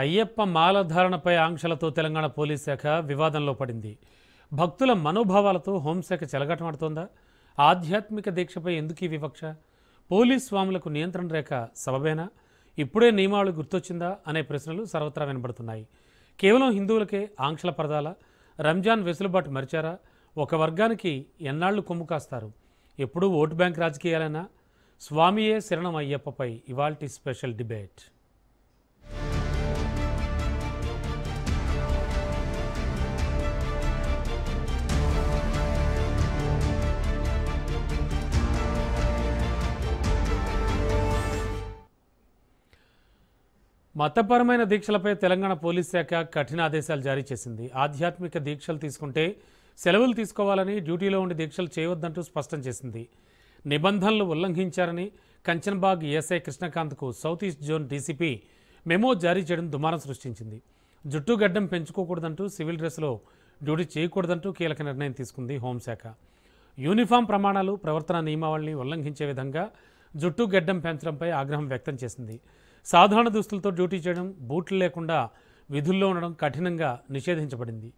Ayyappa మాలధారణపై ఆంక్షలతో Telangana police శాఖ వివాదంలో పడింది. భక్తుల మనోభావాలతో హోంశాఖ చెలగాటమాడుతోందా? ఆధ్యాత్మిక దీక్షపై ఎందుకు ఈ వివక్ష? పోలీస్ స్వాములకు నియంత్రణ రేఖ సబబేనా? ఇప్పుడే నియమావళి గుర్తొచ్చిందా అనే ప్రశ్నలు సర్వత్రా వినబడుతున్నాయి. కేవలం హిందువులకే ఆంక్షల పరదాలా? రంజాన్ వెసులుబాటు మరిచారా? ఒక వర్గానికి ఎన్నాళ్లు కొమ్ము కాస్తారు? ఎప్పుడూ ఓటు బ్యాంక్ రాజకీయాలైనా? స్వామియే శరణం అయ్యప్పపై ఇవాల్టి స్పెషల్ డిబేట్. మతపరమైన దీక్షలపై తెలంగాణ పోలీస్ శాఖ కఠిన ఆదేశాలు జారీ చేసింది. ఆధ్యాత్మిక దీక్షలు తీసుకుంటే సెలవులు తీసుకోవాలని, డ్యూటీలో ఉండి దీక్షలు చేయవద్దంటూ స్పష్టం చేసింది. నిబంధనలు ఉల్లంఘించారని కంచన్బాగ్ ఎస్ఐ కృష్ణకాంత్కు south east zone DCP memo జారీ చేయడం దుమారం సృష్టించింది. జుట్టు గడ్డం పెంచుకోకూడదంటూ, సివిల్ డ్రెస్లో డ్యూటీ చేయకూడదంటూ కీలక నిర్ణయం తీసుకుంది హోంశాఖ. యూనిఫామ్ ప్రమాణాలు, ప్రవర్తన నియమావళిని ఉల్లంఘించే విధంగా జుట్టు గడ్డం పెంచడంపై ఆగ్రహం వ్యక్తం చేసింది. సాధారణ దుస్తులతో డ్యూటీ చేయడం, బూట్లు లేకుండా విధుల్లో ఉండడం కఠినంగా నిషేధించబడింది.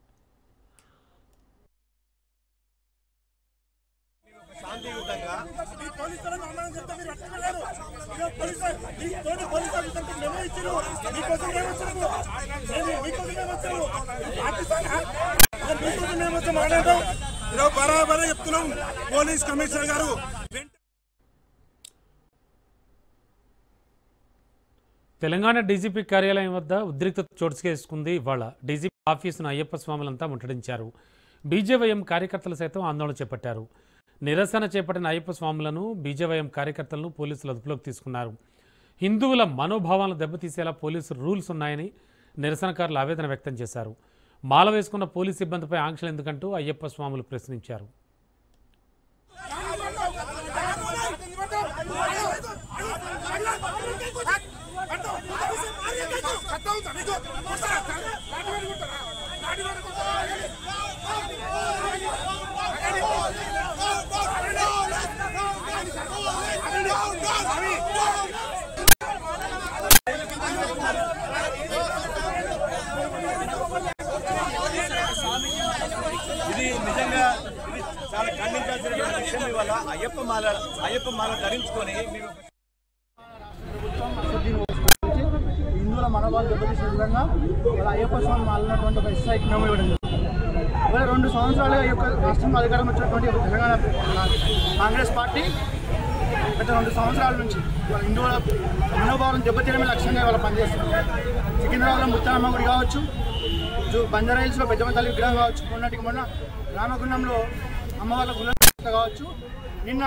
పోలీస్ కమిషనర్ గారు తెలంగాణ డీజీపీ కార్యాలయం వద్ద ఉద్రిక్తత చోటు చేసుకుంది. ఇవాళ డీజీపీ ఆఫీసును అయ్యప్ప స్వాములంతా ముట్టడించారు. బీజేవైఎం కార్యకర్తలు సైతం ఆందోళన చేపట్టారు. నిరసన చేపట్టిన అయ్యప్ప స్వాములను, బీజేవైఎం కార్యకర్తలను పోలీసులు అదుపులోకి తీసుకున్నారు. హిందువుల మనోభావాలను దెబ్బతీసేలా పోలీసు రూల్స్ ఉన్నాయని నిరసనకారులు ఆవేదన వ్యక్తం చేశారు. మాల వేసుకున్న పోలీసు సిబ్బందిపై ఆంక్షలు ఎందుకంటూ అయ్యప్ప స్వాములు ప్రశ్నించారు. ఇది నిజంగా చాలా ఖండించాల్సినటువంటి విషయం. ఇవాళ అయ్యప్ప మాల ధరించుకొని హిందువుల మనోభావాలు దెబ్బతీసే విధంగా వాళ్ళ అయ్యప్ప స్వామి మాలినటువంటి ఒక ఎస్ఐకి మెమో ఇవ్వడం జరిగింది. ఇవాళ 2 సంవత్సరాలుగా ఈ యొక్క రాష్ట్రంలో అధికారం వచ్చినటువంటి తెలంగాణ కాంగ్రెస్ పార్టీ గత 2 సంవత్సరాల నుంచి వాళ్ళ హిందువుల మనోభావాలను దెబ్బతీయడమే లక్ష్యంగా ఇవాళ పనిచేస్తున్నారు. సికింద్రాబాద్లో ముత్తారమ్మ గుడి కావచ్చు, బంజారా హిల్స్లో పెద్దమ్మ తల్లి విగ్రహం కావచ్చు, మొన్న రామగుండంలో అమ్మవార్ల గుళ్ళ కావచ్చు, నిన్న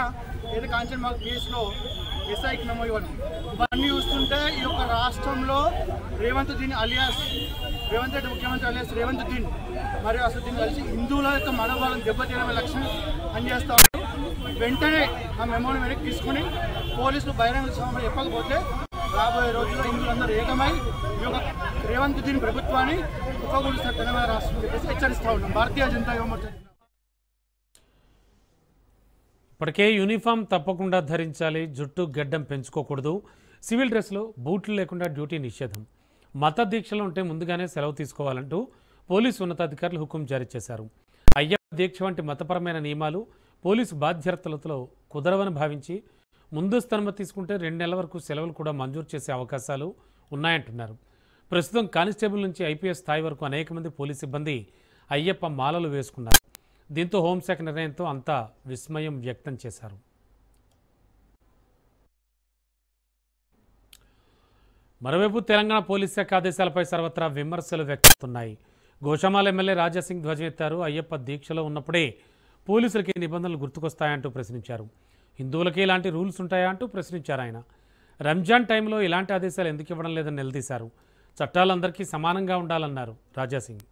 ఏదో కాంచన్బాగ్ కేసులో ఎస్ఐకి మెమో ఇవ్వడం, ఇవన్నీ చూస్తుంటే ఈ యొక్క రాష్ట్రంలో రేవంత్ రెడ్డి ముఖ్యమంత్రి అలియాస్ రేవంత్ దీన్ మరియు అసదుద్దీన్ కలిసి హిందువుల యొక్క మనోభావాలను దెబ్బతీయడమే లక్ష్యం పనిచేస్తారు. వెంటనే ఆ మెమోని వెనక్కి తీసుకుని పోలీసులు బహిరంగ సభలో చెప్పకపోతే రాబోయే రోజుల్లో హిందువులందరూ ఏకమై ఈ యొక్క రేవంత్ దీన్ ప్రభుత్వాన్ని ఉపకూలిస్తారు తెలంగాణ రాష్ట్రం చెప్పేసి హెచ్చరిస్తూ ఉన్నాం. భారతీయ జనతా యువమోర్చా ఇప్పటికే యూనిఫామ్ తప్పకుండా ధరించాలి, జుట్టు గడ్డం పెంచుకోకూడదు, సివిల్ డ్రెస్లో బూట్లు లేకుండా డ్యూటీ నిషేధం, మత దీక్షలు ఉంటే ముందుగానే సెలవు తీసుకోవాలంటూ పోలీసు ఉన్నతాధికారులు హుకుం జారీ చేశారు. అయ్యప్ప దీక్ష వంటి మతపరమైన నియమాలు పోలీసు బాధ్యతలతో కుదరవని భావించి ముందస్తు అనుమతి తీసుకుంటే 2 నెలల వరకు సెలవులు కూడా మంజూరు చేసే అవకాశాలు ఉన్నాయంటున్నారు. ప్రస్తుతం కానిస్టేబుల్ నుంచి ఐపీఎస్ స్థాయి వరకు అనేక మంది పోలీసు సిబ్బంది అయ్యప్ప మాలలు వేసుకున్నారు. దీంతో హోంశాఖ నిర్ణయంతో అంతా విస్మయం వ్యక్తం చేశారు. మరోవైపు తెలంగాణ పోలీస్ శాఖ ఆదేశాలపై సర్వత్రా విమర్శలు వ్యక్తమవుతున్నాయి. గోషామాల ఎమ్మెల్యే రాజాసింగ్ ధ్వజం ఎత్తారు. అయ్యప్ప దీక్షలో ఉన్నప్పుడే పోలీసులకి నిబంధనలు గుర్తుకొస్తాయంటూ ప్రశ్నించారు. హిందువులకి ఇలాంటి రూల్స్ ఉంటాయా అంటూ ప్రశ్నించారు ఆయన. రంజాన్ టైంలో ఇలాంటి ఆదేశాలు ఎందుకు ఇవ్వడం లేదని నిలదీశారు. చట్టాలందరికీ సమానంగా ఉండాలన్నారు రాజాసింగ్.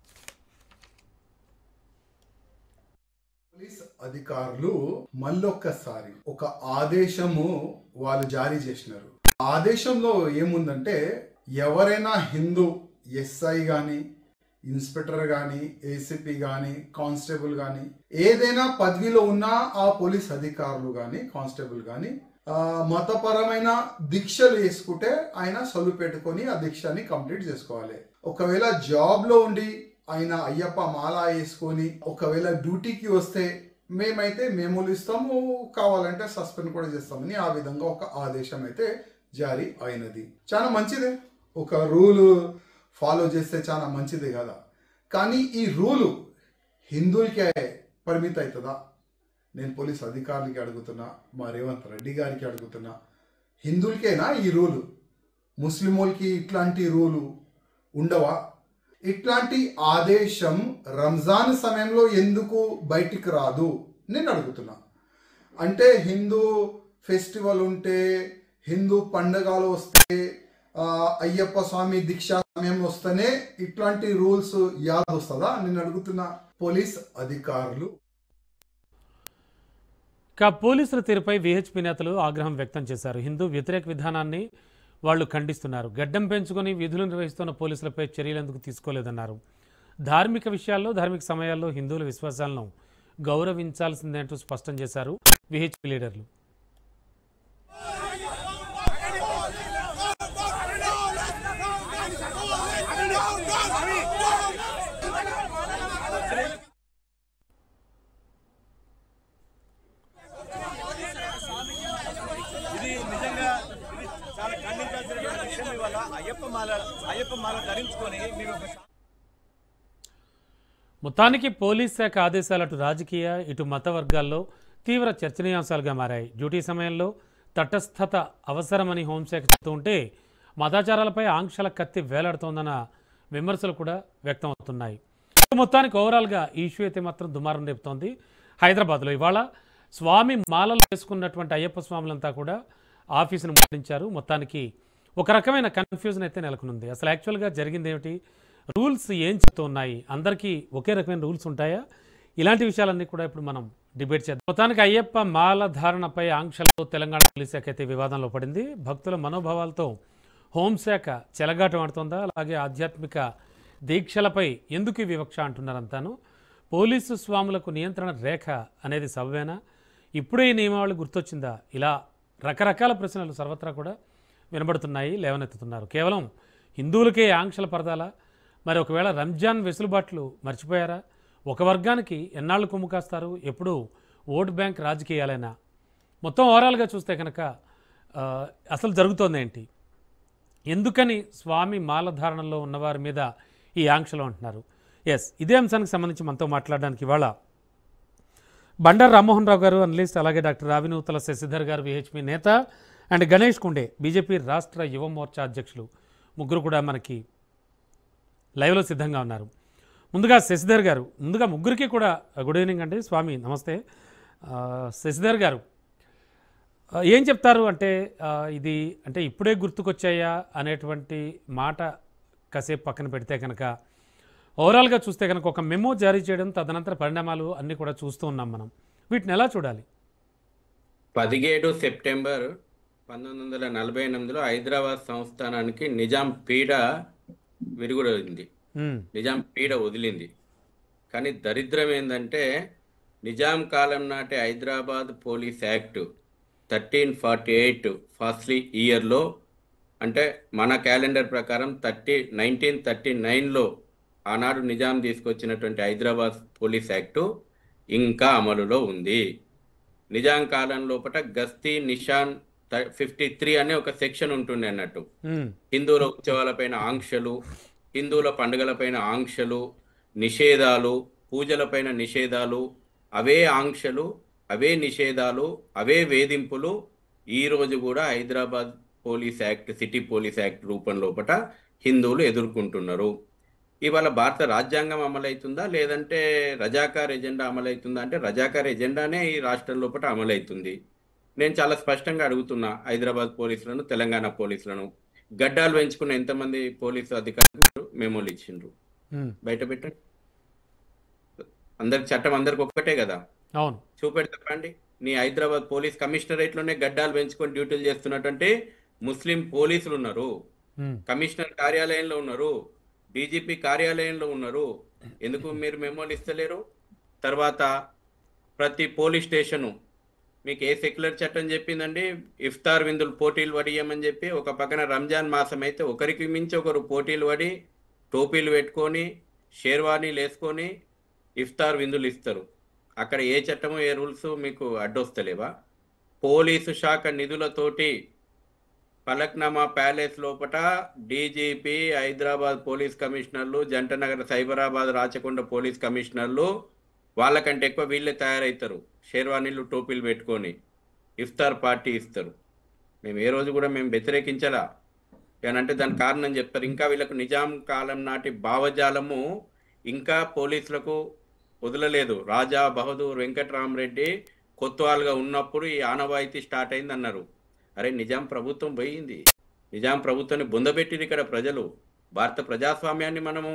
పోలీస్ అధికారులు మళ్ళొక్కసారి ఒక ఆదేశము వాళ్ళు జారీ చేసినారు. ఆదేశంలో ఏముందంటే ఎవరైనా హిందూ ఎస్ఐ గాని, ఇన్స్పెక్టర్ గాని, ఏసీపీ గాని, కానిస్టేబుల్ గాని, ఏదైనా పదవిలో ఉన్న ఆ పోలీస్ అధికారులు గాని, కానిస్టేబుల్ గాని మతపరమైన దీక్షలు వేసుకుంటే ఆయన సొల్లు పెట్టుకొని ఆ దీక్షని కంప్లీట్ చేసుకోవాలి. ఒకవేళ జాబ్లో ఉండి ఆయన అయ్యప్ప మాల వేసుకొని ఒకవేళ డ్యూటీకి వస్తే మేమైతే మెమోలు ఇస్తాము, కావాలంటే సస్పెండ్ కూడా చేస్తామని ఆ విధంగా ఒక ఆదేశం అయితే జారీ అయినది. చాలా మంచిదే, ఒక రూలు ఫాలో చేస్తే చాలా మంచిదే కదా. కానీ ఈ రూలు హిందువులకే పరిమితి అవుతుందా? నేను పోలీస్ అధికారులకి అడుగుతున్నా, మా రేవంత్ రెడ్డి గారికి అడుగుతున్నా, హిందువులకేనా ఈ రూలు? ముస్లింలకి ఇట్లాంటి రూలు ఉండవా? ఇట్లాంటి ఆదేశం రంజాన్ సమయంలో ఎందుకు బయటికి రాదు నేను అడుగుతున్నా. అంటే హిందూ ఫెస్టివల్ ఉంటే, హిందూ పండుగలు వస్తే, అయ్యప్ప స్వామి దీక్షా సమయం వస్తేనే ఇట్లాంటి రూల్స్ యాద్ వస్తుందా నేను అడుగుతున్నా. పోలీస్ అధికారులు పోలీసుల తీరుపై విహెచ్పి నేతలు ఆగ్రహం వ్యక్తం చేశారు. హిందూ వ్యతిరేక విధానాన్ని వాళ్ళు ఖండిస్తున్నారు. గడ్డం పెంచుకొని విధులు నిర్వహిస్తున్న పోలీసులపై చర్యలు ఎందుకు తీసుకోలేదన్నారు. ధార్మిక విషయాల్లో, ధార్మిక సమయాల్లో హిందువుల విశ్వాసాలను గౌరవించాల్సిందే అంటూ స్పష్టం చేశారు విహెచ్పి లీడర్లు. ఇది నిజంగా ఇది చాలా ఖండించాల్సినటువంటి విషయం. ఇవాళ అయ్యప్ప మాల ధరించుకొని మీరు మొత్తానికి పోలీస్ శాఖ ఆదేశాలు అటు రాజకీయ ఇటు మత వర్గాల్లో తీవ్ర చర్చనీయాంశాలుగా మారాయి. డ్యూటీ సమయంలో తటస్థత అవసరమని హోంశాఖ చెబుతూ ఉంటే మతాచారాలపై ఆంక్షల కత్తి వేలాడుతోందన్న విమర్శలు కూడా వ్యక్తం అవుతున్నాయి. మొత్తానికి ఓవరాల్గా ఈ ఇష్యూ అయితే మాత్రం దుమారం రేపుతోంది. హైదరాబాద్లో ఇవాళ స్వామి మాలలు వేసుకున్నటువంటి అయ్యప్ప స్వాములంతా కూడా ఆఫీసును ముట్టించారు. మొత్తానికి ఒక రకమైన కన్ఫ్యూజన్ అయితే నెలకొనుంది. అసలు యాక్చువల్గా జరిగింది ఏమిటి, రూల్స్ ఏం చెప్తూ ఉన్నాయి, అందరికీ ఒకే రకమైన రూల్స్ ఉంటాయా, ఇలాంటి విషయాలన్నీ కూడా ఇప్పుడు మనం డిబేట్ చేద్దాం. మొత్తానికి అయ్యప్ప మాల ధారణపై ఆంక్షలతో తెలంగాణ పోలీస్ శాఖ అయితే వివాదంలో పడింది. భక్తుల మనోభావాలతో హోంశాఖ చెలగాటం ఆడుతోందా, అలాగే ఆధ్యాత్మిక దీక్షలపై ఎందుకు ఈ వివక్ష అంటున్నారంతాను. పోలీసు స్వాములకు నియంత్రణ రేఖ అనేది సవ్వేనా, ఇప్పుడే ఈ నియమావళి గుర్తొచ్చిందా, ఇలా రకరకాల ప్రశ్నలు సర్వత్రా కూడా వినబడుతున్నాయి, లేవనెత్తుతున్నారు. కేవలం హిందువులకే ఆంక్షల పరదాలా, మరి ఒకవేళ రంజాన్ వెసులుబాట్లు మర్చిపోయారా, ఒక వర్గానికి ఎన్నాళ్ళు కొమ్ము కాస్తారు, ఎప్పుడు ఓట్ బ్యాంక్ రాజకీయాలైనా, మొత్తం ఓవరాల్గా చూస్తే కనుక అసలు జరుగుతోంది ఏంటి, ఎందుకని స్వామి మాలధారణలో ఉన్నవారి మీద ఈ ఆంక్షలు అంటున్నారు. ఎస్, ఇదే అంశానికి సంబంధించి మనతో మాట్లాడడానికి ఇవాళ బండారు రామ్మోహన్ రావు గారు అనలిస్ట్, అలాగే డాక్టర్ రావినూతల శశిధర్ గారు విహెచ్పి నేత, అండ్ గణేష్ కుండే బీజేపీ రాష్ట్ర యువ మోర్చా అధ్యక్షులు, ముగ్గురు కూడా మనకి లైవ్లో సిద్ధంగా ఉన్నారు. ముందుగా శశిధర్ గారు, ముందుగా ముగ్గురికి కూడా గుడ్ ఈవినింగ్ అండి. స్వామి నమస్తే. శశిధర్ గారు ఏం చెప్తారు అంటే, ఇది అంటే ఇప్పుడే గుర్తుకొచ్చాయా అనేటువంటి మాట కాసేపు పక్కన పెడితే కనుక ఓవరాల్గా చూస్తే కనుక ఒక మెమో జారీ చేయడం, తదనంతర పరిణామాలు అన్నీ కూడా చూస్తూ ఉన్నాం మనం, వీటిని ఎలా చూడాలి? 17 సెప్టెంబర్ 1948లో హైదరాబాద్ సంస్థానానికి నిజాం పీడ విరుగుడైంది, నిజాం పీడ వదిలింది. కానీ దరిద్రం ఏంటంటే నిజాం కాలం నాటి హైదరాబాద్ పోలీస్ యాక్ట్ 1348 ఫాస్లీ ఇయర్లో, అంటే మన క్యాలెండర్ ప్రకారం 1939లో ఆనాడు నిజాం తీసుకొచ్చినటువంటి హైదరాబాద్ పోలీస్ యాక్టు ఇంకా అమలులో ఉంది. నిజాం కాలం లోపల గస్తీ నిషాన్ 53 అనే ఒక సెక్షన్ ఉంటుండే అన్నట్టు. హిందువుల ఉత్సవాలపైన ఆంక్షలు, హిందువుల పండుగలపైన ఆంక్షలు, నిషేధాలు, పూజలపైన నిషేధాలు, అవే ఆంక్షలు, అవే నిషేధాలు, అవే వేధింపులు ఈరోజు కూడా Hyderabad police act, city police act రూపం లోపల హిందువులు ఎదుర్కొంటున్నారు. ఇవాళ భారత రాజ్యాంగం అమలవుతుందా, లేదంటే రజాకార్ ఎజెండా అమలవుతుందా అంటే రజాకార్ ఎజెండానే ఈ రాష్ట్రం లోపల అమలవుతుంది. నేను చాలా స్పష్టంగా అడుగుతున్నా హైదరాబాద్ పోలీసులను, తెలంగాణ పోలీసులను, గడ్డాలు పెంచుకున్న ఎంతమంది పోలీసు అధికారులు మెమోలు ఇచ్చిండ్రు బయట పెట్టండి. అందరికి చట్టం అందరికి ఒక్కటే కదా, అవును, చూపెట్టి చెప్పండి. నీ హైదరాబాద్ పోలీస్ కమిషనరేట్లోనే గడ్డాలు పెంచుకొని డ్యూటీలు చేస్తున్నటువంటి ముస్లిం పోలీసులు ఉన్నారు, కమిషనర్ కార్యాలయంలో ఉన్నారు, డీజీపీ కార్యాలయంలో ఉన్నారు. ఎందుకు మీరు మెమోలు ఇస్తలేరు? తర్వాత ప్రతి పోలీస్ స్టేషను మీకు ఏ సెక్యులర్ చట్టం చెప్పిందండి ఇఫ్తార్ విందులు పోటీలు పడియమని చెప్పి? ఒక పక్కన రంజాన్ మాసం అయితే ఒకరికి మించి ఒకరు పోటీలు పడి టోపీలు పెట్టుకొని షేర్వానీలు వేసుకొని ఇఫ్తార్ విందులు ఇస్తారు. అక్కడ ఏ చట్టము ఏ రూల్స్ మీకు అడ్డొస్తలేవా? పోలీసు శాఖ నిధులతోటి ఫలక్నామా ప్యాలెస్ లోపల డీజీపీ, హైదరాబాద్ పోలీస్ కమిషనర్లు, జంటనగర్ సైబరాబాద్ రాచకొండ పోలీస్ కమిషనర్లు వాళ్ళకంటే ఎక్కువ వీళ్ళే తయారవుతారు. షేర్వానీలు టోపీలు పెట్టుకొని ఇఫ్తార్ పార్టీ ఇస్తారు. మేము ఏ రోజు కూడా మేము వ్యతిరేకించలా. ఏనంటే దాని కారణం చెప్తారు. ఇంకా వీళ్ళకు నిజాం కాలం నాటి భావజాలము ఇంకా పోలీసులకు వదలలేదు. రాజా బహదూర్ వెంకట్రామరెడ్డి కొత్వాల్గా ఉన్నప్పుడు ఈ ఆనవాయితీ స్టార్ట్ అయింది అన్నారు. అరే నిజాం ప్రభుత్వం పోయింది, నిజాం ప్రభుత్వాన్ని బొందబెట్టింది. ఇక్కడ ప్రజలు భారత ప్రజాస్వామ్యాన్ని మనము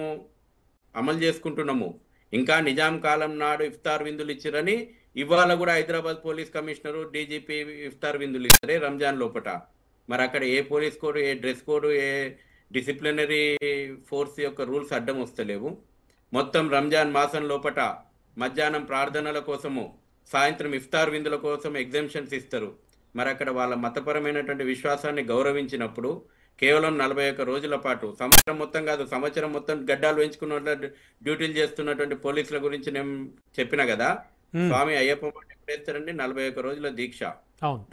అమలు చేసుకుంటున్నాము. ఇంకా నిజాం కాలం నాడు ఇఫ్తార్ విందులు ఇచ్చిరని ఇవాళ కూడా హైదరాబాద్ పోలీస్ కమిషనరు, డీజీపీ ఇఫ్తార్ విందులు ఇస్తారే రంజాన్ లోపట. మరి అక్కడ ఏ పోలీస్ కోడ్, ఏ డ్రెస్ కోడ్, ఏ డిసిప్లినరీ ఫోర్స్ యొక్క రూల్స్ అడ్డం వస్తలేవు. మొత్తం రంజాన్ మాసం లోపట మధ్యాహ్నం ప్రార్థనల కోసము, సాయంత్రం ఇఫ్తార్ విందుల కోసం ఎగ్జామ్షన్స్ ఇస్తారు. మరి అక్కడ వాళ్ళ మతపరమైనటువంటి విశ్వాసాన్ని గౌరవించినప్పుడు కేవలం 41 రోజుల పాటు, సంవత్సరం మొత్తం కాదు, సంవత్సరం మొత్తం గడ్డాలు పెంచుకున్న డ్యూటీలు చేస్తున్నటువంటి పోలీసుల గురించి నేను చెప్పిన కదా. స్వామి అయ్యప్ప ఎప్పుడు వేస్తారండి? 41 రోజుల దీక్ష.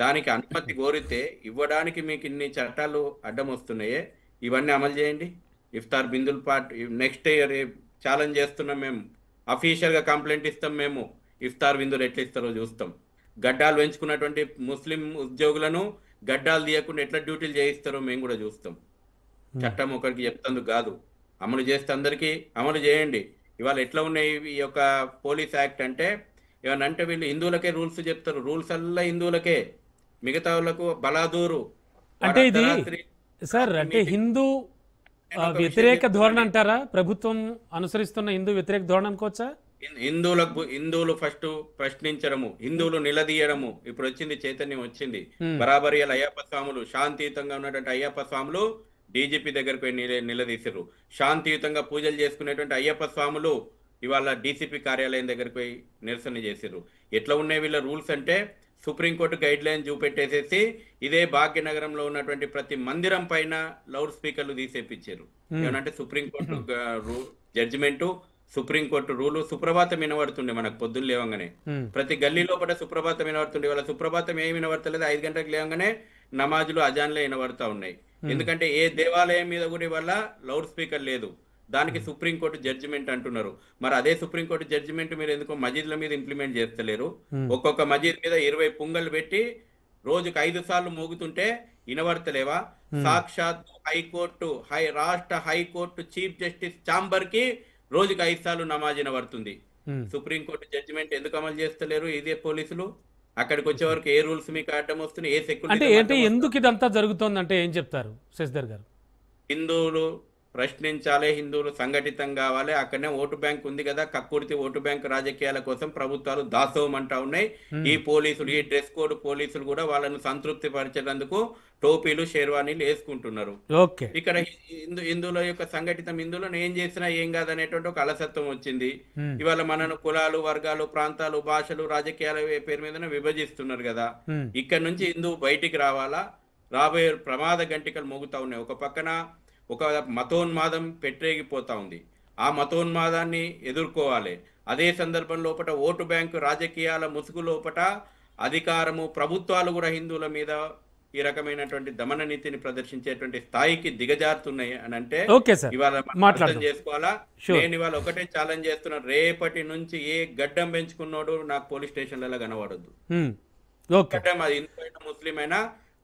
దానికి అనుమతి కోరితే ఇవ్వడానికి మీకు ఇన్ని చట్టాలు అడ్డం వస్తున్నాయే. ఇవన్నీ అమలు చేయండి. ఇఫ్తార్ బిందుల్ పార్ట్ నెక్స్ట్ ఇయర్ ఛాలెంజ్ చేస్తున్నాం. మేము అఫీషియల్గా కంప్లైంట్ ఇస్తాం. మేము ఇఫ్తార్ విందులు ఎట్లా ఇస్తారో చూస్తాం. గడ్డాలు పెంచుకున్నటువంటి ముస్లిం ఉద్యోగులను గడ్డాలు తీయకుండా ఎట్లా డ్యూటీలు చేయిస్తారో మేము కూడా చూస్తాం. చట్టం ఒకరికి చెప్తందుకు కాదు, అమలు చేస్తే అందరికీ అమలు చేయండి. ఇవాళ ఎట్లా ఉన్నాయి ఈ యొక్క పోలీస్ యాక్ట్ అంటే, ఏమనంటే వీళ్ళు హిందువులకే రూల్స్ చెప్తారు. రూల్స్ అల్లా హిందువులకే, మిగతా వాళ్ళకు బలాదూరు. అంటే ఇది సార్ అంటే హిందూ వ్యతిరేక ధోరణి అంటారా? ప్రభుత్వం అనుసరిస్తున్న హిందూ వ్యతిరేక ధోరణి అనుకోవచ్చా? హిందువులు ఫస్ట్ ప్రశ్నించడము, హిందువులు నిలదీయడము. ఇప్పుడు వచ్చింది, చైతన్యం వచ్చింది. బరాబరి అయ్యప్ప స్వాములు, శాంతియుతంగా ఉన్నటువంటి అయ్యప్ప స్వాములు డీజీపీ దగ్గరకు నిలదీశారు. శాంతియుతంగా పూజలు చేసుకునేటువంటి అయ్యప్ప స్వాములు ఇవాళ డీసీపీ కార్యాలయం దగ్గరకు పోయి నిరసన చేశారు. ఎట్లా ఉన్నాయి వీళ్ళ రూల్స్ అంటే, సుప్రీంకోర్టు గైడ్ లైన్ చూపెట్టేసేసి ఇదే భాగ్యనగరంలో ఉన్నటువంటి ప్రతి మందిరం పైన లౌడ్ స్పీకర్లు తీసేపించారు. ఏమంటే సుప్రీంకోర్టు జడ్జిమెంటు, సుప్రీంకోర్టు రూలు సుప్రభాతం వినబడుతుండే మనకు పొద్దున్న లేవంగానే. ప్రతి గల్లీ లోపల సుప్రభాతం వినబడుతుండే. వాళ్ళ సుప్రభాతం ఏమి వినబడతలేదు. 5 గంటలకు లేవంగానే నమాజులు, అజాన్లే వినబడతా ఉన్నాయి. ఎందుకంటే ఏ దేవాలయం మీద కూడా వల్ల లౌడ్ స్పీకర్ లేదు. దానికి సుప్రీంకోర్టు జడ్జిమెంట్ అంటున్నారు. మరి అదే సుప్రీంకోర్టు జడ్జిమెంట్ మీరు ఎందుకో మజీద్ల మీద ఇంప్లిమెంట్ చేస్తలేరు? ఒక్కొక్క మజీద్ మీద 20 పుంగలు పెట్టి రోజుకు 5 సార్లు మోగుతుంటే వినబడతలేవా? సాక్షాత్ హైకోర్టు, రాష్ట్ర హైకోర్టు చీఫ్ జస్టిస్ ఛాంబర్ కి రోజుకి 5 సార్లు నమాజ్ వినబడుతుంది. సుప్రీంకోర్టు జడ్జిమెంట్ ఎందుకు అమలు చేస్తలేరు ఇదే పోలీసులు? అక్కడికి వచ్చే వరకు ఏ రూల్స్ మీకు అడ్డం వస్తున్నాయి? ఏ సెక్యూరిటీ అంటే ఎందుకు ఇదంతా జరుగుతోంది అంటే ఏం చెప్తారు శశిధర్ గారు? హిందువులు ప్రశ్నించాలి, హిందువులు సంఘటితం కావాలి. అక్కడనే ఓటు బ్యాంక్ ఉంది కదా, కక్కుర్తి ఓటు బ్యాంక్ రాజకీయాల కోసం ప్రభుత్వాలు దాసోహం అంటా ఉన్నాయి. ఈ పోలీసులు, ఈ డ్రెస్ కోడ్ పోలీసులు కూడా వాళ్ళను సంతృప్తి పరిచేందుకు టోపీలు, షేర్వానీలు వేసుకుంటున్నారు. ఇక్కడ హిందువుల యొక్క సంఘటితం, హిందువులను ఏం చేసినా ఏం కాదనేటువంటి ఒక అలసత్వం వచ్చింది. ఇవాళ మనను కులాలు, వర్గాలు, ప్రాంతాలు, భాషలు, రాజకీయాల పేరు మీద విభజిస్తున్నారు కదా. ఇక్కడ నుంచి హిందువు బయటికి రావాలా? రాబోయే ప్రమాద గంటికలు మోగుతా ఉన్నాయి. ఒక పక్కన ఒక మతోన్మాదం పెట్టేగిపోతా ఉంది. ఆ మతోన్మాదాన్ని ఎదుర్కోవాలి. అదే సందర్భం లోపల ఓటు బ్యాంకు రాజకీయాల ముసుగు లోపల అధికారము, ప్రభుత్వాలు కూడా హిందువుల మీద ఈ రకమైనటువంటి దమన నీతిని ప్రదర్శించేటువంటి స్థాయికి దిగజారుతున్నాయి అని అంటే ఇవాళ అర్థం చేసుకోవాలా. నేను ఇవాళ ఒకటే ఛాలెంజ్ చేస్తున్నా, రేపటి నుంచి ఏ గడ్డం పెంచుకున్నాడు నాకు పోలీస్ స్టేషన్లలో కనబడద్దు. గడ్డం అది హిందూ అయినా ముస్లిం అయినా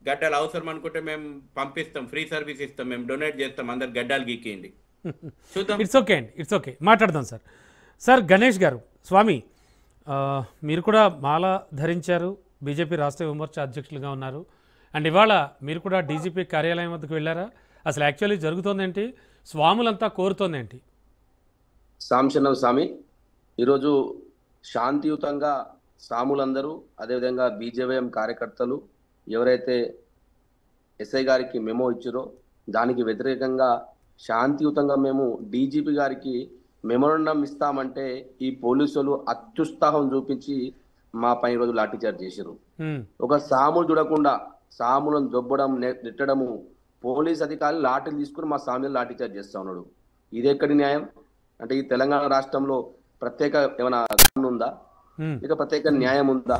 గడ్డలు అవసరం అనుకుంటే మేము పంపిస్తాం, ఫ్రీ సర్వీస్ ఇస్తాం, మేము డొనేట్ చేస్తాం, అందరు గడ్డాలు గీకేయండి, చూద్దాం. ఇట్స్ ఓకే అండి, ఇట్స్ ఓకే, మాట్లాడదాం సార్. సార్ గణేష్ గారు, స్వామి మీరు కూడా మాల ధరించారు, బీజేపీ రాష్ట్ర విమర్శ అధ్యక్షులుగా ఉన్నారు. అండ్ ఇవాళ మీరు కూడా డీజీపీ కార్యాలయం వద్దకు వెళ్ళారా? అసలు యాక్చువల్లీ జరుగుతోందేంటి? స్వాములంతా కోరుతోందేంటి? సాంశనం స్వామి, ఈరోజు శాంతియుతంగా స్వాములందరూ, అదేవిధంగా బీజేవైఎం కార్యకర్తలు ఎవరైతే ఎస్ఐ గారికి మెమో ఇచ్చారో దానికి వ్యతిరేకంగా శాంతియుతంగా మేము డీజీపీ గారికి మెమోరండం ఇస్తామంటే ఈ పోలీసులు అత్యుత్సాహం చూపించి మా పైన రోజు లాఠీచార్జ్ చేశారు. ఒక సాములు చూడకుండా సాములను దొబ్బడం నెట్టడము, పోలీస్ అధికారులు లాఠీలు తీసుకుని మా సాములను లాఠీచార్జ్ చేస్తా ఉన్నాడు. ఇది ఎక్కడి న్యాయం? అంటే ఈ తెలంగాణ రాష్ట్రంలో ప్రత్యేక ఏమైనా ఉందా, ఇక ప్రత్యేక న్యాయం ఉందా?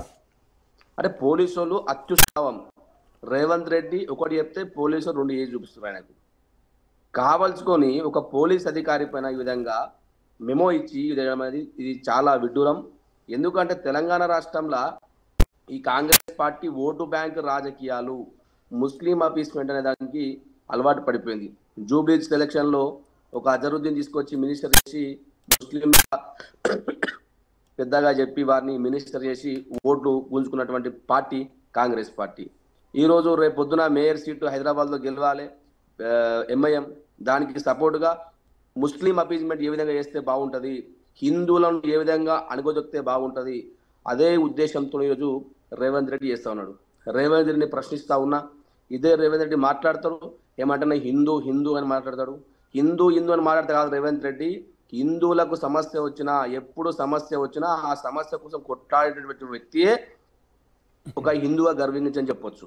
అంటే పోలీసు వాళ్ళు అత్యుత్సాహం. రేవంత్ రెడ్డి ఒకటి చెప్తే పోలీసులు 2 ఏజ్ చూపిస్తారు. ఆయనకు కావాల్సుకొని ఒక పోలీస్ అధికారి పైన ఈ విధంగా మెమో ఇచ్చి ఇది చాలా విడ్డూరం. ఎందుకంటే తెలంగాణ రాష్ట్రంలో ఈ కాంగ్రెస్ పార్టీ ఓటు బ్యాంక్ రాజకీయాలు, ముస్లిం అపీస్మెంట్ అనే దానికి అలవాటు పడిపోయింది. జూబ్లీస్ సెలక్షన్ లో ఒక అజరుద్దీన్ తీసుకొచ్చి మినిస్టర్ చేసి ముస్లిం పెద్దగా చెప్పి వారిని మినిస్టర్ చేసి ఓట్లు కూల్చుకున్నటువంటి పార్టీ కాంగ్రెస్ పార్టీ. ఈరోజు రేపు పొద్దున మేయర్ సీటు హైదరాబాద్లో గెలవాలి ఎంఐఎం, దానికి సపోర్టుగా ముస్లిం అపీజ్మెంట్ ఏ విధంగా చేస్తే బాగుంటుంది, హిందువులను ఏ విధంగా అణగదొక్కితే బాగుంటుంది, అదే ఉద్దేశంతో ఈరోజు రేవంత్ రెడ్డి చేస్తూ ఉన్నాడు. రేవంత్ రెడ్డిని ప్రశ్నిస్తూ ఉన్నా ఇదే రేవంత్ రెడ్డి మాట్లాడతాడు, ఏమంటే హిందూ హిందూ అని మాట్లాడతాడు. హిందూ హిందూ అని మాట్లాడితే కాదు రేవంత్ రెడ్డి, హిందువులకు సమస్య వచ్చినా, ఎప్పుడు సమస్య వచ్చినా ఆ సమస్య కోసం కొట్లాడేటటువంటి వ్యక్తియే ఒక హిందువుగా గర్వించని చెప్పొచ్చు.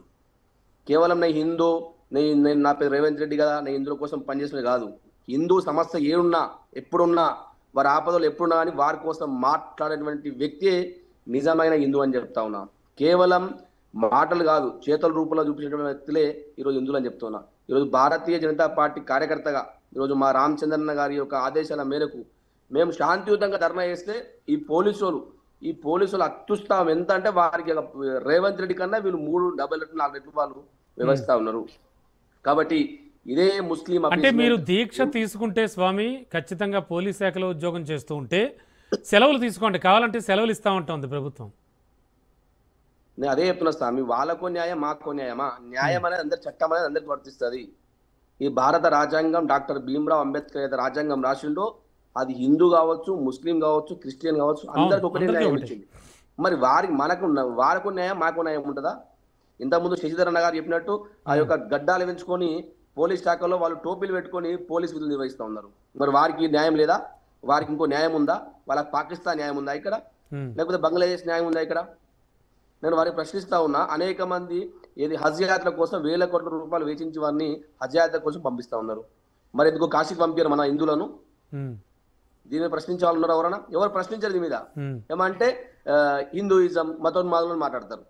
కేవలం నేను హిందూ, నేను నా పేరు రేవంత్ రెడ్డి కదా, నేను హిందువుల కోసం పనిచేసిన కాదు. హిందూ సమస్య ఏడున్నా ఎప్పుడున్నా వారి ఆపదలు ఎప్పుడున్నా కానీ వారి కోసం మాట్లాడేటువంటి వ్యక్తియే నిజమైన హిందూ అని చెప్తా ఉన్నా. కేవలం మాటలు కాదు, చేతుల రూపంలో చూపించినటువంటి వ్యక్తులే ఈరోజు హిందువులు అని చెప్తున్నా. ఈరోజు భారతీయ జనతా పార్టీ కార్యకర్తగా ఈరోజు మా రామచంద్రన్న గారి యొక్క ఆదేశాల మేరకు మేము శాంతియుతంగా ధర్నా చేస్తే ఈ పోలీసులు అత్యుత్సాహం ఎంత అంటే వారికి రేవంత్ రెడ్డి కన్నా వీళ్ళు 3, 4 రెట్లు వాళ్ళు వ్యవస్థ ఉన్నారు. కాబట్టి ఇదే ముస్లిం అంటే మీరు దీక్ష తీసుకుంటే స్వామి ఖచ్చితంగా పోలీస్ శాఖలో ఉద్యోగం చేస్తూ ఉంటే సెలవులు తీసుకోండి, కావాలంటే సెలవులు ఇస్తా ఉంటుంది ప్రభుత్వం. నేను అదే చెప్తున్నా స్వామి, వాళ్ళకో న్యాయం మాకో న్యాయమా? న్యాయం అనేది అందరి చట్టం అనేది అందరికి వర్తిస్తుంది. ఈ భారత రాజ్యాంగం డాక్టర్ భీమ్రావ్ అంబేద్కర్ ఏదైతే రాజ్యాంగం రాసిండో అది హిందూ కావచ్చు, ముస్లిం కావచ్చు, క్రిస్టియన్ కావచ్చు, అందరికి ఒకటే న్యాయం ఇచ్చింది. మరి వాళ్ళకు న్యాయం మాకు న్యాయం ఉంటుందా? ఇంతకుముందు శశిధర్ అన్న గారు చెప్పినట్టు ఆ యొక్క గడ్డాలు పెంచుకొని పోలీస్ శాఖలో వాళ్ళు టోపీలు పెట్టుకొని పోలీస్ విధులు నిర్వహిస్తూ ఉన్నారు. మరి వారికి న్యాయం లేదా? వారికి ఇంకో న్యాయం ఉందా? వాళ్ళకి పాకిస్తాన్ న్యాయం ఉందా ఇక్కడ? లేకపోతే బంగ్లాదేశ్ న్యాయం ఉందా ఇక్కడ? నేను వారిని ప్రశ్నిస్తా ఉన్నా. అనేక మంది హజ్ యాత్ర కోసం వేల కోట్ల రూపాయలు వేచించి వారిని హజ్ యాత్ర కోసం పంపిస్తా ఉన్నారు. మరి ఎందుకు కాశీకి పంపారు మన హిందువులను? దీన్ని ప్రశ్నించే వాళ్ళు ఉన్నారు ఎవరన్నా? ఎవరు ప్రశ్నించారు దీని మీద? ఏమంటే హిందూయిజం, మతోన్మాదులను మాట్లాడతారు.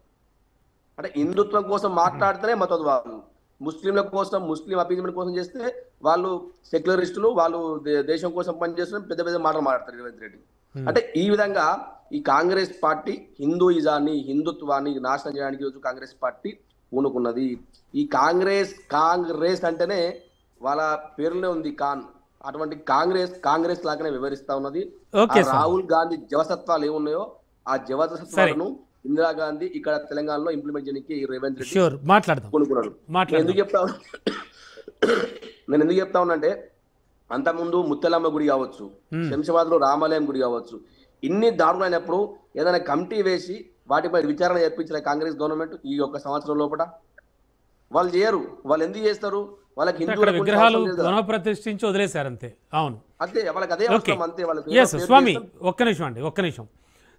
అంటే హిందుత్వం కోసం మాట్లాడితేనే మతోన్మాదులు, ముస్లింల కోసం, ముస్లిం అపీజ్మెంట్ కోసం చేస్తే వాళ్ళు సెక్యులరిస్టులు, వాళ్ళు దేశం కోసం పనిచేస్తున్న పెద్ద పెద్ద మాటలు మాట్లాడతారు రేవంత్ రెడ్డి. అంటే ఈ విధంగా ఈ కాంగ్రెస్ పార్టీ హిందూయిజాన్ని, హిందుత్వాన్ని నాశనం చేయడానికి ఈరోజు కాంగ్రెస్ పార్టీ పూనుకున్నది. ఈ కాంగ్రెస్ అంటేనే వాళ్ళ పేరులో ఉంది ఖాన్. అటువంటి కాంగ్రెస్ లాగానే వివరిస్తా ఉన్నది. రాహుల్ గాంధీ జవసత్వాలు ఏమున్నాయో ఆ జవసత్వాలను ఇందిరాగాంధీ ఇక్కడ తెలంగాణలో ఇంప్లిమెంట్ చేయడానికి రేవంత్ రెడ్డి పూనుకున్నాడు. నేను ఎందుకు చెప్తా ఉన్నా, అంతకుముందు ముత్తెలమ్మ గుడి కావచ్చు, శంషాబాద్ లో రామాలయం గుడి కావచ్చు, ఇన్ని దారుణమైనప్పుడు ఏదైనా కమిటీ వేసి వాటిపై విచారణ చేయించిన కాంగ్రెస్ గవర్నమెంట్ ఈ 1 సంవత్సరం లోపల వాళ్ళు చేయరు. వాళ్ళు ఎందుకు చేస్తారు? వాళ్ళకి హిందువుల విగ్రహాలు పునఃప్రతిష్ఠించి వదిలేశారు అంతే. అవును, అంతే, వాళ్ళకి అదే అవసరం అంతే. వాళ్ళకి స్వామి ఒక్క నిమిషం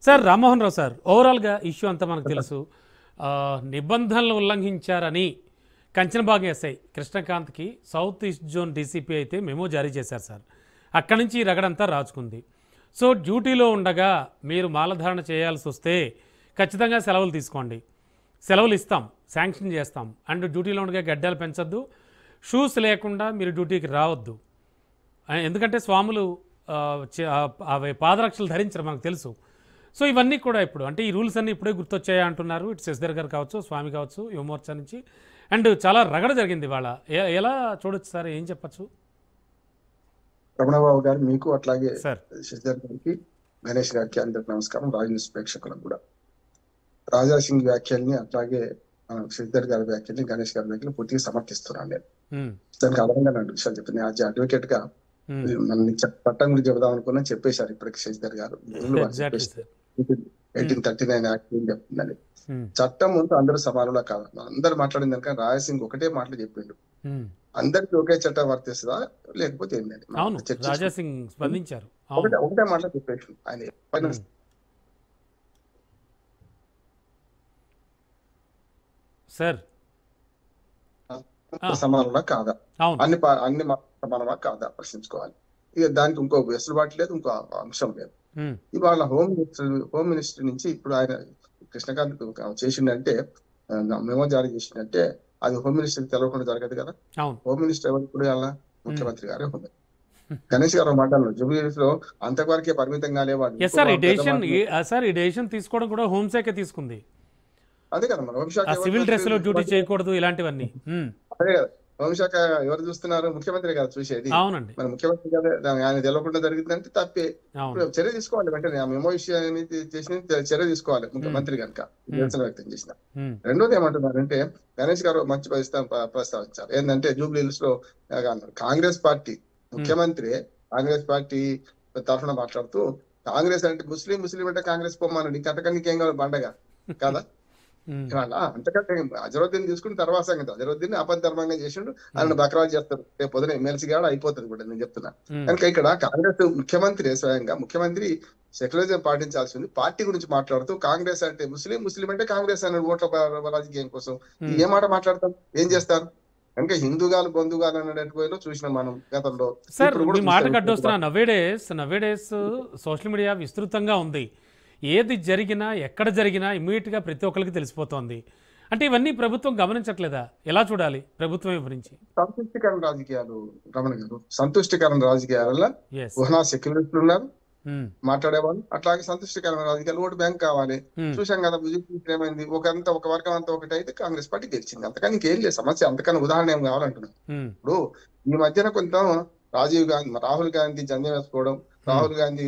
సార్. రామ్మోహన్ రావు సార్, ఓవరాల్గా ఇష్యూ అంతా మనకు తెలుసు. నిబంధనలు ఉల్లంఘించారని కంచనబాగ్ ఎస్ఐ కృష్ణకాంత్కి సౌత్ ఈస్ట్ జోన్ డీసీపీ అయితే మెమో జారీ చేశారు సార్. అక్కడి నుంచి రగడంతా రాచుకుంది. సో డ్యూటీలో ఉండగా మీరు మాలధారణ చేయాల్సి వస్తే ఖచ్చితంగా సెలవులు తీసుకోండి, సెలవులు ఇస్తాం, శాంక్షన్ చేస్తాం. అండ్ డ్యూటీలో ఉండగా గడ్డాలు పెంచొద్దు, షూస్ లేకుండా మీరు డ్యూటీకి రావద్దు. ఎందుకంటే స్వాములు అవి పాదరక్షలు ధరించరు మనకు తెలుసు. సో ఇవన్నీ కూడా ఇప్పుడు అంటే ఈ రూల్స్ అన్నీ ఇప్పుడే గుర్తొచ్చాయా అంటున్నారు. ఇటు శశిధర్ గారు కావచ్చు, స్వామి కావచ్చు, యువమోర్చా నుంచి. అండ్ చాలా రగడ జరిగింది వాళ్ళ. ఎలా చూడొచ్చు సార్, ఏం చెప్పచ్చు? రమణబాబు గారు మీకు, అట్లాగే శశిధర్ గారికి, గణేష్ గారికి అందరికి నమస్కారం. రాజ్ న్యూస్ ప్రేక్షకులకు కూడా. రాజా సింగ్ వ్యాఖ్యల్ని అట్లాగే శశిధర్ గారి వ్యాఖ్యల్ని, గణేష్ గారి వ్యాఖ్యలు పూర్తిగా సమర్థిస్తున్నాను. నేను దానికి ఆధారంగా నాకు విషయాలు చెప్పింది. యాజ్ అడ్వకేట్ గా చట్టం గురించి చెబుదాం అనుకున్నా చెప్పేశారు ఇప్పటికి శశిధర్ గారు. 1839 యాక్ట్ ఏం చెప్తుందని. చట్టం ముందు అందరూ సమానులా కాదు. అందరు మాట్లాడింది కనుక రాజసింగ్ ఒకటే మాటలు చెప్పిండు, అందరికి ఒకే చట్టం వర్తిస్తుందా లేకపోతే ఏంటంటే ఒకటే మాటలు చెప్పేసి ఆయన సార్ సమానమా కాదా, అవును అన్ని సమానమా కాదా ప్రశ్నించుకోవాలి. ఇక దానికి ఇంకో వెసులుబాటు లేదు, ఇంకో అంశం లేదు. ఇవాళ హోమ్ మినిస్టర్ నుంచి ఇప్పుడు ఆయన కృష్ణకాంత్ చేసిందంటే, మెమో జారీ చేసిందంటే అది హోమ్ మినిస్టర్ తెలవకుండా జరగదు కదా. హోమ్ మినిస్టర్ ఎవరు ఇప్పుడు అలా ముఖ్యమంత్రి గారే హోమ్ మినిస్టర్. గణేష్ గారు మాట్లాడారు జూబ్లీహిల్స్ లో అంతవరకే పరిమితం కాలేవాడు. ఈ డెసిషన్ తీసుకోవడం కూడా హోంశాఖ తీసుకుంది. అదే కదా మరి హోంశాఖ సివిల్ డ్రెస్ లో డ్యూటీ చేయకూడదు ఇలాంటివన్నీ. అదే కదా హోంశాఖ ఎవరు చూస్తున్నారు, ముఖ్యమంత్రి గారు చూసేది. అవునండి, మరి ముఖ్యమంత్రి గారు ఆయన తెలవకుండా జరిగిందంటే తప్పే, చర్య తీసుకోవాలి వెంటనే. ఆ మెమో విషయాన్ని చేసిన చర్య తీసుకోవాలి ముఖ్యమంత్రి కనుక నిరసన వ్యక్తం చేసిన. రెండోది ఏమంటున్నారంటే గణేష్ గారు మంచి ప్రస్తావించారు. ఏంటంటే జూబ్లీహిల్స్ లో కాంగ్రెస్ పార్టీ ముఖ్యమంత్రి కాంగ్రెస్ పార్టీ తరఫున మాట్లాడుతూ, కాంగ్రెస్ అంటే ముస్లిం అంటే కాంగ్రెస్ పొమ్మనండి, అంతకన్నా నీకేం కావాలి బండగా కదా. అంతకంటే అజరుద్దీన్ తీసుకుని తర్వాత సంగతి. అజరుద్దీన్ అపధర్మంగా చేసిండు, ఆయన బక్రాజ్ చేస్తారు, రేపు పొద్దున ఎమ్మెల్సీ కూడా అయిపోతుంది కూడా, నేను చెప్తున్నా. కనుక ఇక్కడ కాంగ్రెస్ ముఖ్యమంత్రి స్వయంగా ముఖ్యమంత్రి సెక్యులరిజం పాటించాల్సింది. పార్టీ గురించి మాట్లాడుతూ కాంగ్రెస్ అంటే ముస్లిం అంటే కాంగ్రెస్ అనే ఓట్ల రాజకీయం కోసం ఏ మాట మాట్లాడతాం, ఏం చేస్తారు? కనుక హిందూగాలు బంధుగాలు అనేటువంటి చూసినాం మనం గతంలో. సార్ మీ మాట కట్టొస్తున్నా, నవేడేస్ సోషల్ మీడియా విస్తృతంగా ఉంది. ఏది జరిగినా ఎక్కడ జరిగినా ఇమ్మీడియట్గా ప్రతి ఒక్కరికి తెలిసిపోతోంది. అంటే ఇవన్నీ ప్రభుత్వం గమనించట్లేదా? ఎలా చూడాలి ప్రభుత్వం గురించి? సంతుష్టికరణ రాజకీయాలు రమణ గారు, సంతుష్టికరణ రాజకీయాల సెక్యులరిస్టులు ఉన్నారు మాట్లాడేవాళ్ళు, అట్లాగే సంతుష్టికరణ రాజకీయాలు ఓటు బ్యాంక్ కావాలి. చూసాం కదా బీజేపీ ఏమైంది, ఒక వర్గం అంతా ఒకటి అయితే కాంగ్రెస్ పార్టీ గెలిచింది. అంతకని ఇంకేం లేదు సమస్య. అంతకని ఉదాహరణ ఏం కావాలంటున్నాను. ఇప్పుడు ఈ మధ్యన కొంత రాహుల్ గాంధీ జంజం వేసుకోవడం, రాహుల్ గాంధీ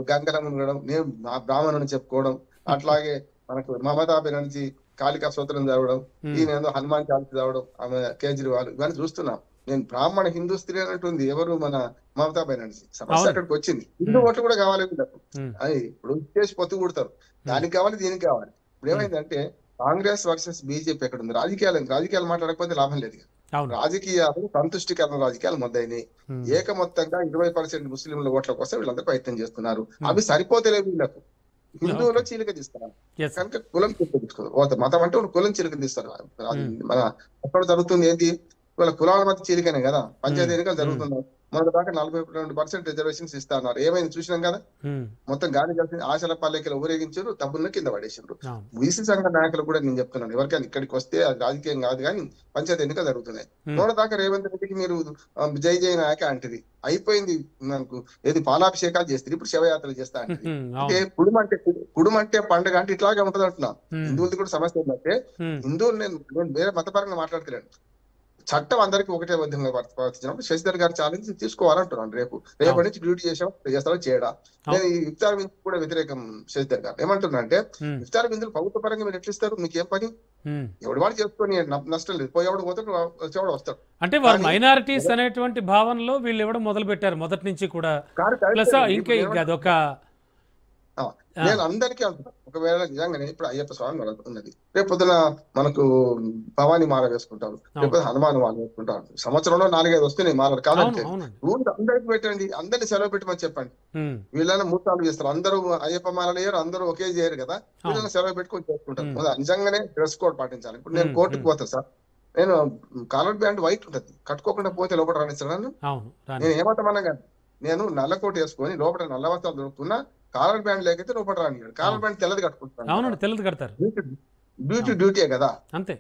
గంగల మునగడం, నేను బ్రాహ్మణుని చెప్పుకోవడం, అట్లాగే మనకు మమతా బెనర్జీ కాళికా సూత్రం చదవడం, ఈయన హనుమాన్ చాలీసా చదవడం, ఆమె కేజ్రీవాల్, ఇవన్నీ చూస్తున్నాం. నేను బ్రాహ్మణ హిందూ స్త్రీ అన్నట్టుంది ఎవరు, మన మమతా బెనర్జీ. సమస్య అక్కడికి వచ్చింది. హిందూ ఓట్లు కూడా కావాలి వీళ్ళకు. అది ఇప్పుడు చేసి పొత్తు కూడతారు, దానికి కావాలి దీనికి కావాలి. ఇప్పుడు ఏమైందంటే కాంగ్రెస్ వర్సెస్ బీజేపీ ఎక్కడ ఉంది? రాజకీయాలు మాట్లాడకపోతే లాభం లేదు. రాజకీయాలు సంతుష్టికరణ రాజకీయాలు మొదలైనవి. ఏకమొత్తంగా 20% ముస్లింల ఓట్ల కోసం వీళ్ళందరూ ప్రయత్నం చేస్తున్నారు. అవి సరిపోతలేవు వీళ్ళకు. హిందువులో చీలిక తీస్తారు కనుక కులం చీలిక తీసుకోరు. మతం అంటే కులం చీలిక తీస్తారు. మన అక్కడ జరుగుతుంది ఏంటి, వాళ్ళ కులాల మధ్య చీలికనే కదా. పంచాయతీ ఎన్నికలు జరుగుతున్నాయి. మొదటి దాకా 42% రిజర్వేషన్స్ ఇస్తున్నారు. ఏమైంది చూసినాం కదా. మొత్తం గాలి కలిసి ఆశల పల్లెకి ఊరేగించారు, తప్పున్న కింద పడేసారు. బీసీ సంఘ నాయకులు కూడా నేను చెప్తున్నాను, ఎవరికైనా ఇక్కడికి వస్తే అది రాజకీయం కాదు కానీ పంచాయతీ ఎన్నికలు జరుగుతున్నాయి. మొదటి దాకా రేవంత్ రెడ్డికి మీరు జై నాయక అంటది అయిపోయింది. మనకు ఏది పాలాభిషేకాలు చేస్తారు, ఇప్పుడు శవయాత్రలు చేస్తా అంటే. అంటే కుడుమంటే పండుగ అంటే ఇట్లాగే ఉంటది అంటున్నా. హిందువులది కూడా సమస్య ఏంటంటే, హిందువులు నేను వేరే మతపరంగా మాట్లాడతలేను, చట్టం అందరికీ ఒకటే విధంగా ప్రవర్తించినప్పుడు శశిధర్ గారు ఛాలెంజ్ తీసుకోవాలంటున్నాను. రేపటి నుంచి డ్యూటీ చేస్తారో చేయడా. నేను ఈ ఇఫ్తార్ విందు కూడా వ్యతిరేకం. శశిధర్ గారు ఏమంటున్నా అంటే, ఇఫ్తార్ విందులు ప్రభుత్వ పరంగా మీరు ఎట్లిస్తారు, మీకు ఏం పని, ఎవడు వాడు చేసుకొని నష్టం లేదు, పోయేవాడు పోతాడు వచ్చేవాడు వస్తాడు. అంటే వారు మైనారిటీస్ అనేటువంటి భావనలో వీళ్ళు ఇవ్వడం మొదలు పెట్టారు మొదటి నుంచి కూడా. ఇంకా అదొక నేను అందరికీ అంటున్నాను, ఒకవేళ నిజంగానే ఇప్పుడు అయ్యప్ప స్వామి ఉన్నది, రేపు పొద్దున మనకు భవానీ మాల వేసుకుంటారు, రేపు హనుమాన్ మాల వేసుకుంటారు. సంవత్సరంలో 4-5 వస్తున్నాయి మాలలు. కాదంటే రూల్ అందరికి పెట్టండి, అందరినీ సెలవు పెట్టమని చెప్పండి. వీళ్ళని 3 సార్లు చేస్తారు. అందరూ అయ్యప్ప మాలలు వేయరు, అందరూ ఒకే చేయరు కదా. వీళ్ళని సెలవు పెట్టుకొని చేసుకుంటారు. నిజంగానే డ్రెస్ కోడ్ పాటించాలి. ఇప్పుడు నేను కోర్టుకు పోతాను సార్, నేను కాలర్ బ్యాండ్ వైట్ ఉంటుంది, కట్టుకోకుండా పోతే లోపల రాణిస్తాను. నేను ఏమవుతామన్నా కానీ నేను నల్ల కోట్ వేసుకొని లోపల నల్ల వస్త్రాలు దొరుకుతున్నా, కాలర్ బ్యాండ్ లేకపోతే లోపల రానియాడు. కాలర్ బ్యాండ్ తెల్లది కట్టుకుంటాను, డ్యూటీ కదా. అంతే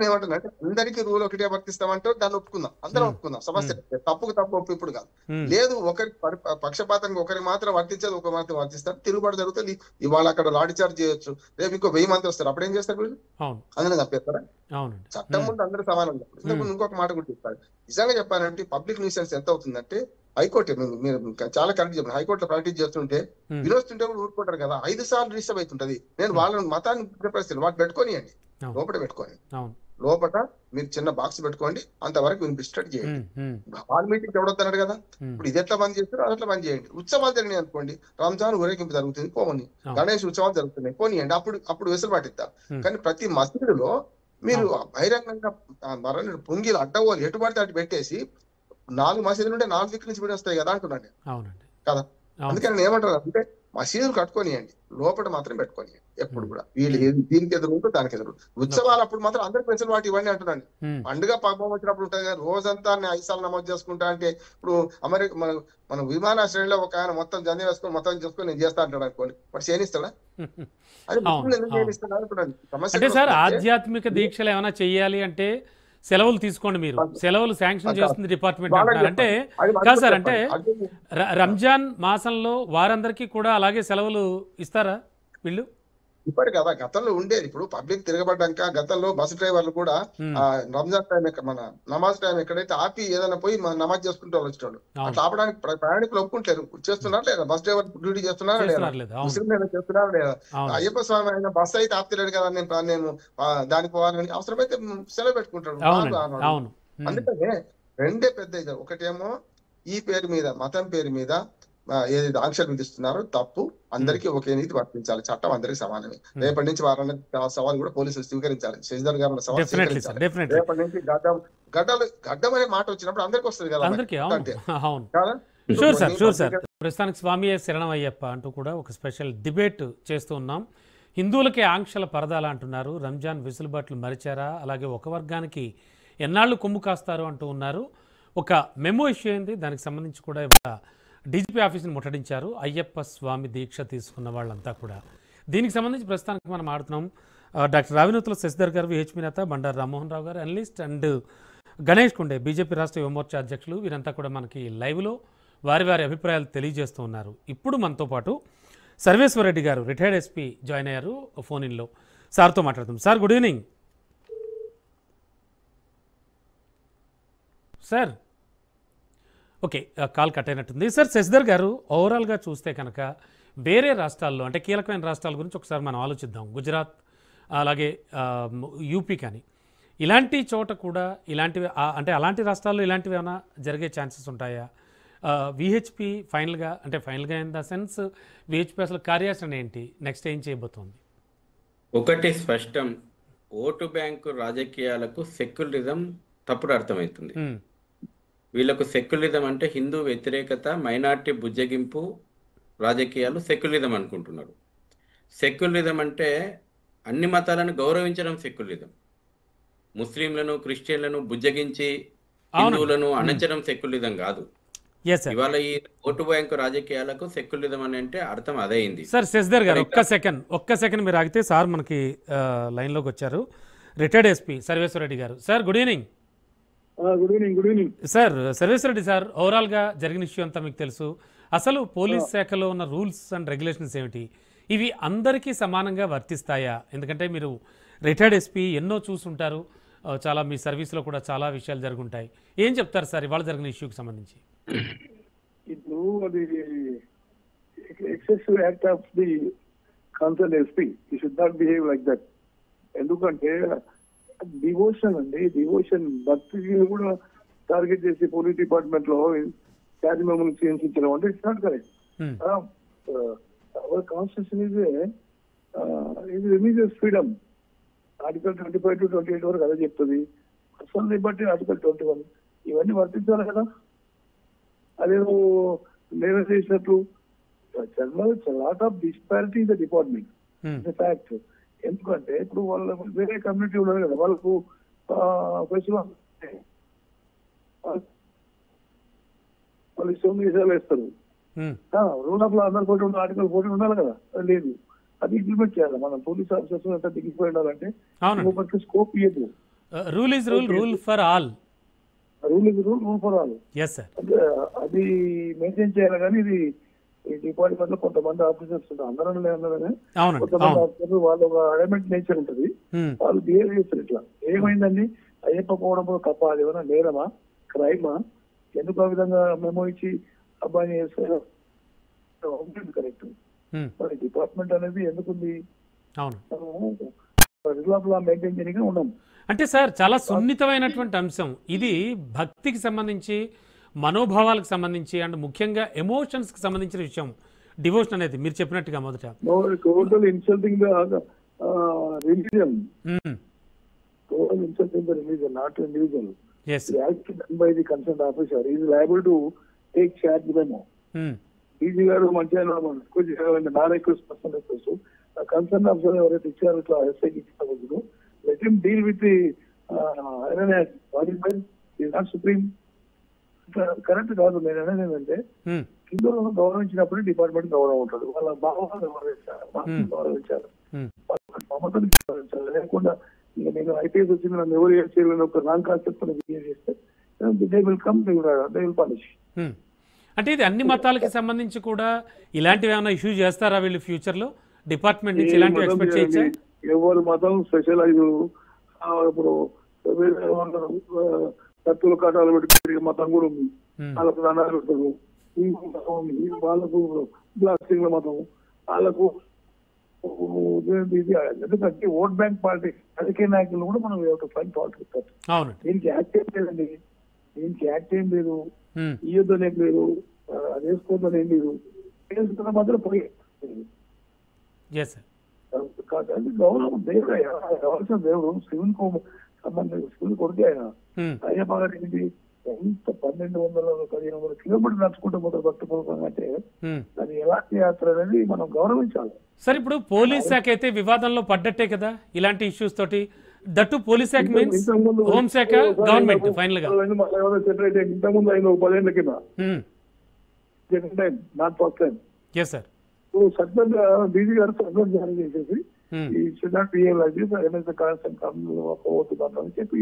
ఏమంటున్నా అంటే, అందరికీ రూల్ ఒకటే వర్తిస్తామంటే దాన్ని ఒప్పుకుందాం, అందరం ఒప్పుకుందాం. సమస్య తప్పుకు తప్పు ఒప్పు ఇప్పుడు కాదు. లేదు ఒకరి పక్షపాతంగా ఒకరికి మాత్రం వర్తించేది, ఒక మాత్రం వర్తిస్తారు. తిరుగుబాటు జరుగుతుంది. ఇవాళ అక్కడ లాఠీ చార్జ్ చేయొచ్చు, రేపు ఇంకో 1000 మంది వస్తారు. అప్పుడు ఏం చేస్తారు వీళ్ళు? అందులో తప్పేస్తారా? చట్టం ముందు అందరూ సమానంగా. ఇంకొక మాట కూడా చెప్పారు, నిజంగా చెప్పాలంటే పబ్లిక్ న్యూసెన్స్ ఎంత అవుతుందంటే, హైకోర్టు మీరు చాలా కరెక్ట్ చెప్పారు, హైకోర్టులో ప్రాక్టీస్ చేస్తుంటే వినొస్తుంటే కూడా ఊరుకుంటారు కదా. 5 సార్లు డిస్టర్బ్ అవుతుంటది. నేను వాళ్ళని మతాన్ని పరిస్థితులు వాటి పెట్టుకోనియండి, లోపల పెట్టుకోండి, లోపల మీరు చిన్న బాక్స్ పెట్టుకోండి, అంతవరకు వినిపిస్టేట్ చేయండి. వాళ్ళ మీటింగ్ ఎవడొద్దన్నాడు కదా. ఇప్పుడు ఇది ఎట్లా బంద్ చేస్తారు, అది ఎట్లా బంద్ చేయండి. ఉత్సవాలు జరిగినాయి అనుకోండి, రంజాన్ ఊరేగింపు జరుగుతుంది పోని, గణేష్ ఉత్సవాలు జరుగుతున్నాయి పోనీయండి, అప్పుడు వెసులుబాటు ఇద్దాం. కానీ ప్రతి మసీదులో మీరు బహిరంగంగా పొంగిలు అడ్డగోలు ఎటు పడితే అటు పెట్టేసి 4 మసీదులు ఉంటే 4 దిక్కుల నుంచి వస్తాయి కదా అంటున్నాను కదా. అందుకని నేను ఏమంటాను అంటే, మసీదులు కట్టుకోనియండి, లోపల మాత్రం పెట్టుకోనియండి ఎప్పుడు కూడా. వీళ్ళు దీనికి ఎదురు ఉంటూ దానికి ఎదురు. ఉత్సవాలు అప్పుడు మాత్రం అందరికి పెన్షన్ వాటి ఇవన్నీ అంటున్నాను. పండుగ పబ్బం వచ్చినప్పుడు ఉంటుంది కదా, రోజంతా 5 సార్లు నమోదు చేసుకుంటా అంటే ఇప్పుడు అమెరికా మన విమానాశ్రయంలో ఒక ఆయన మొత్తం జంజ వేసుకొని మొత్తం చేసుకొని నేను చేస్తా అంటాడు అనుకోండి, మరి చేయనిస్తాడా? అది అంటే సార్ ఆధ్యాత్మిక దీక్షలు ఏమైనా చెయ్యాలి అంటే సెలవులు తీసుకోండి, మీరు సెలవులు శాంక్షన్ చేస్తుంది డిపార్ట్మెంట్ అంటున్నారు. అంటే కాదు సార్, అంటే రంజాన్ మాసంలో వారందరికీ కూడా అలాగే సెలవులు ఇస్తారా వీళ్ళు? ఇప్పటి కదా గతంలో ఉండేది. ఇప్పుడు పబ్లిక్ తిరగబడ్డాక గతంలో బస్సు డ్రైవర్లు కూడా రంజాన్ టైం మన నమాజ్ టైం ఎక్కడైతే ఆపి ఏదైనా పోయి నమాజ్ చేసుకుంటూ వచ్చేవాళ్ళు. అట్లా ఆపడానికి ప్రయాణికులు ఒప్పుకుంటారు. చేస్తున్నారు లేదా? బస్ డ్రైవర్ డ్యూటీ చేస్తున్నారా లేదా? ముస్లిం చేస్తున్నారా లేదా? అయ్యప్ప స్వామి అయినా బస్సు అయితే ఆపుతలేడు కదా, నేను దానికి పోవాలని అవసరమైతే సెలవు పెట్టుకుంటాడు. అందుకనే రెండే పెద్ద. ఒకటేమో ఈ పేరు మీద, మతం పేరు మీద ఏదైతే ఆంక్షలు విధిస్తున్నారో తప్పు, అందరికీ ఒకే నీతి వర్తించాలి, చట్టం అందరికీ సమానమే. రేపటి నుంచి వారాన్ని సవాల్ కూడా పోలీసులు స్వీకరించాలి, శశిధర్ గారు సవాల్ స్వీకరించాలి. రేపటి నుంచి గడ్డం అనే మాట వచ్చినప్పుడు అందరికి వస్తుంది కదా. Sure sir. ప్రస్తుతానికి స్వామి శరణం అయ్యప్ప అంటూ కూడా ఒక స్పెషల్ డిబేట్ చేస్తూ ఉన్నాం. హిందువులకే ఆంక్షల పరదాలా అంటున్నారు, రంజాన్ వెసులుబాట్లు మరిచారా, అలాగే ఒక వర్గానికి ఎన్నాళ్ళు కొమ్ము కాస్తారు అంటూ ఉన్నారు. ఒక మెమో ఇష్యూ అయింది, దానికి సంబంధించి కూడా డీజీపీ ఆఫీస్ని ముట్టడించారు అయ్యప్ప స్వామి దీక్ష తీసుకున్న వాళ్ళంతా కూడా. దీనికి సంబంధించి ప్రస్తుతానికి మనం ఆడుతున్నాం. డాక్టర్ రావినూతుల శశిధర్ గారు, విహెచ్పి నేత, బండారు రామ్మోహన్ రావు గారు అనలిస్ట్, అండ్ గణేష్ కుండే బీజేపీ రాష్ట్ర యువమోర్చా అధ్యక్షులు. వీరంతా కూడా మనకి లైవ్లో వారి వారి అభిప్రాయాలు తెలియజేస్తూ ఉన్నారు. ఇప్పుడు మనతో పాటు సర్వేశ్వర రెడ్డి గారు, రిటైర్డ్ ఎస్పీ, జాయిన్ అయ్యారు ఫోన్ ఇన్లో. సార్తో మాట్లాడుతాం. Sir good evening. Sir okay, call cut అయినట్టుంది. సార్ శశిధర్ గారు, ఓవరాల్గా చూస్తే కనుక వేరే రాష్ట్రాల్లో అంటే కీలకమైన రాష్ట్రాల గురించి ఒకసారి మనం ఆలోచిద్దాం. గుజరాత్, అలాగే యూపీ కానీ ఇలాంటి చోట కూడా ఇలాంటివి అంటే అలాంటి రాష్ట్రాల్లో ఇలాంటివి ఏమైనా జరిగే ఛాన్సెస్ ఉంటాయా? విహెచ్పి ఫైనల్గా ఇన్ ద సెన్స్ విహెచ్పి అసలు కార్యాచరణ ఏంటి, నెక్స్ట్ ఏం చేయబోతోంది? ఒకటి స్పష్టం, ఓటు బ్యాంకు రాజకీయాలకు సెక్యులరిజం తప్పుడు అర్థమవుతుంది. వీళ్ళకు సెక్యులరిజం అంటే హిందూ వ్యతిరేకత, మైనార్టీ బుజ్జగింపు రాజకీయాలు సెక్యులరిజం అనుకుంటున్నారు. సెక్యులరిజం అంటే అన్ని మతాలను గౌరవించడం సెక్యులరిజం. ముస్లింలను, క్రిస్టియన్లను బుజ్జగించి హిందువులను అణచడం సెక్యులరిజం కాదు. ఇవాళ ఈ ఓటు బ్యాంకు రాజకీయాలకు సెక్యులరిజం అని అంటే అర్థం అదైంది. సార్ శశిధర్ గారు ఒక్క సెకండ్ మీరు ఆగితే, సార్ మనకి లైన్లోకి వచ్చారు. రిటైర్డ్ ఎస్పీ సర్వేశ్వర రెడ్డి గారు. Sir good evening. Good evening sir. Sarveswara Reddy sir, ఓవరాల్గా జరిగిన ఇష్యూ అంతా మీకు తెలుసు. అసలు పోలీస్ శాఖలో ఉన్న రూల్స్ అండ్ రెగ్యులేషన్స్ ఏమిటి? ఇవి అందరికీ సమానంగా వర్తిస్తాయా? ఎందుకంటే మీరు రిటైర్డ్ ఎస్పీ, ఎన్నో చూసుంటారు, చాలా మీ సర్వీస్లో కూడా చాలా విషయాలు జరుగుంటాయి. ఏం చెప్తారు సార్ ఇవాళ జరిగిన ఇష్యూకి సంబంధించి? ఇప్పుడు అది excessive act of the concern SP. You should not behave like that. ఎందుకంటే డివోషన్ అండి, డివోషన్ భక్తిని కూడా టార్గెట్ చేసి పోలీస్ డిపార్ట్మెంట్ లో క్యారీ మెమోని చేయించడం అంటే it's not correct. Our constitution ఇది రిలీజియస్ ఫ్రీడమ్. ఆర్టికల్ 25 to 28 వరకు అదే చెప్తుంది. పర్సనల్ లిబర్టీ ఆర్టికల్ 21 ఇవన్నీ వర్తించాలి కదా. అదేదో నేరం చేసినట్టు lot of disparity in the department fact. ఎందుకంటే ఇప్పుడు వాళ్ళ వేరే కమ్యూనిటీ ఉన్నారు కదా, వాళ్ళకు వాళ్ళు ఇష్టం విషయాలు వేస్తారు. రూల్ ఆఫ్ లా అందరు పోటీ ఉండాలి, ఆర్టికల్ 14 ఉండాలి కదా, లేదు. అది ఇంప్లిమెంట్ చేయాలి. మనం పోలీస్ ఆఫీసర్స్ అంతా దిగిపోయి ఉండాలంటే స్కోప్ ఇవ్వదు. Rule is rule, rule for all. Rule is rule, rule for all. అది మెయింటైన్ చేయాలి. కానీ ఇది ఈ డిపార్ట్మెంట్ లో కొంతమంది ఆఫీసర్స్ ఉంటారు, అందరూ కొంతమంది ఆఫీసర్లు వాళ్ళు ఒక అడమెంట్ నేచర్ ఉంటుంది, వాళ్ళు బిహేవ్ చేస్తారు ఇట్లా. ఏమైందండి, అయ్యప్ప పోవడం తప్ప, అది ఏమైనా నేరమా, క్రైమా? ఎందుకు ఆ విధంగా మెమో ఇచ్చి అబ్బాయిని చేస్తారు? కరెక్ట్. మరి డిపార్ట్మెంట్ అనేది ఎందుకుంది? రూల్ ఆఫ్ లా మెయింటైన్ చేయడానికి ఉన్నాం. అంటే సార్ చాలా సున్నితమైనటువంటి అంశం ఇది, భక్తికి సంబంధించి, మనోభావాలకు సంబంధించి, అండ్ ముఖ్యంగా ఎమోషన్స్ కి సంబంధించిన విషయం డివోషన్ అనేది. మీరు చెప్పినట్టుగా మొదట total insulting the religion, total insulting the religion, not individual. The act done by the concerned officer is liable to take charge memo. Easy గారు మంచిగా రిక్వెస్ట్ చేయాలంటే నా request personal request concern officer ఎవరైతే ఇచ్చారో ఇట్లా ఎస్ఐకి ఇచ్చిన let him deal with the iron act is not supreme. Correct కాదు. నేను అనేది ఏంటంటే కింద గౌరవించినప్పుడు డిపార్ట్మెంట్ గౌరవం ఉంటుంది. వాళ్ళ భావాలను గౌరవించాలి, మమతను గౌరవించాలి. లేకుండా ఇక నేను ఐపీఎస్ వచ్చింది నన్ను ఎవరు చేయాలని ఒక రాంగ్ కాన్సెప్ట్ బిహేవ్ చేస్తే they will come, they will punish. అంటే ఇది అన్ని మతాలకి సంబంధించి కూడా ఇలాంటివి ఏమైనా ఇష్యూ చేస్తారా వీళ్ళు ఫ్యూచర్ లో? డిపార్ట్మెంట్ నుంచి ఇలాంటివి ఎక్స్పెక్ట్ చేయొచ్చా? ఎవరు మతం స్పెషలైజ్ ఇప్పుడు కత్తులు కట్టాలు పెట్టి మతం కూడా ఉంది. వాళ్ళకు దండాలు పెడతారు. వాళ్ళకు ప్లాస్టిక్ మతం, వాళ్ళకు ఇది. ఎందుకంటే ఓట్ బ్యాంక్ పార్టీ రాజకీయ నాయకులు కూడా మనం ఫైన్ పాలిటిక్స్. దీనికి యాక్ట్ ఏం లేదండి, దీనికి యాక్ట్ ఏం లేదు, ఇయ్యొద్దని ఏం లేదు, అది వేసుకోవద్దని ఏం లేదు. వేసుకున్న మాత్రం పోయి గౌరవం దేవుడు ఆయన కావాల్సిన దేవుడు శివుని సంబంధించిన శివుని కొడుకు ఆయన. అయ్యప్ప గారు ఏంటి ఎంత 1200-1500 కిలోమీటర్లు నడుచుకుంటూ పోతారు భక్తిపూర్వకంగా అంటే అది ఎలాంటి యాత్ర అనేది మనం గౌరవించాలి. సార్ ఇప్పుడు పోలీస్ శాఖ అయితే వివాదంలో పడ్డట్టే కదా ఇలాంటి ఇష్యూస్ తోటి. దట్టు పోలీస్ శాఖ మీన్స్ హోమ్ శాఖ గవర్నమెంట్ ఫైనల్ గా సెపరేట్ ఇంతకుముందు అయిన 10 ఏళ్ల కింద second time, not first time. Yes sir. సర్కార్ డీజీ గారు సర్కార్ జారీ చేసేసి ఈ షుడ్ నాట్ బి అని చెప్పి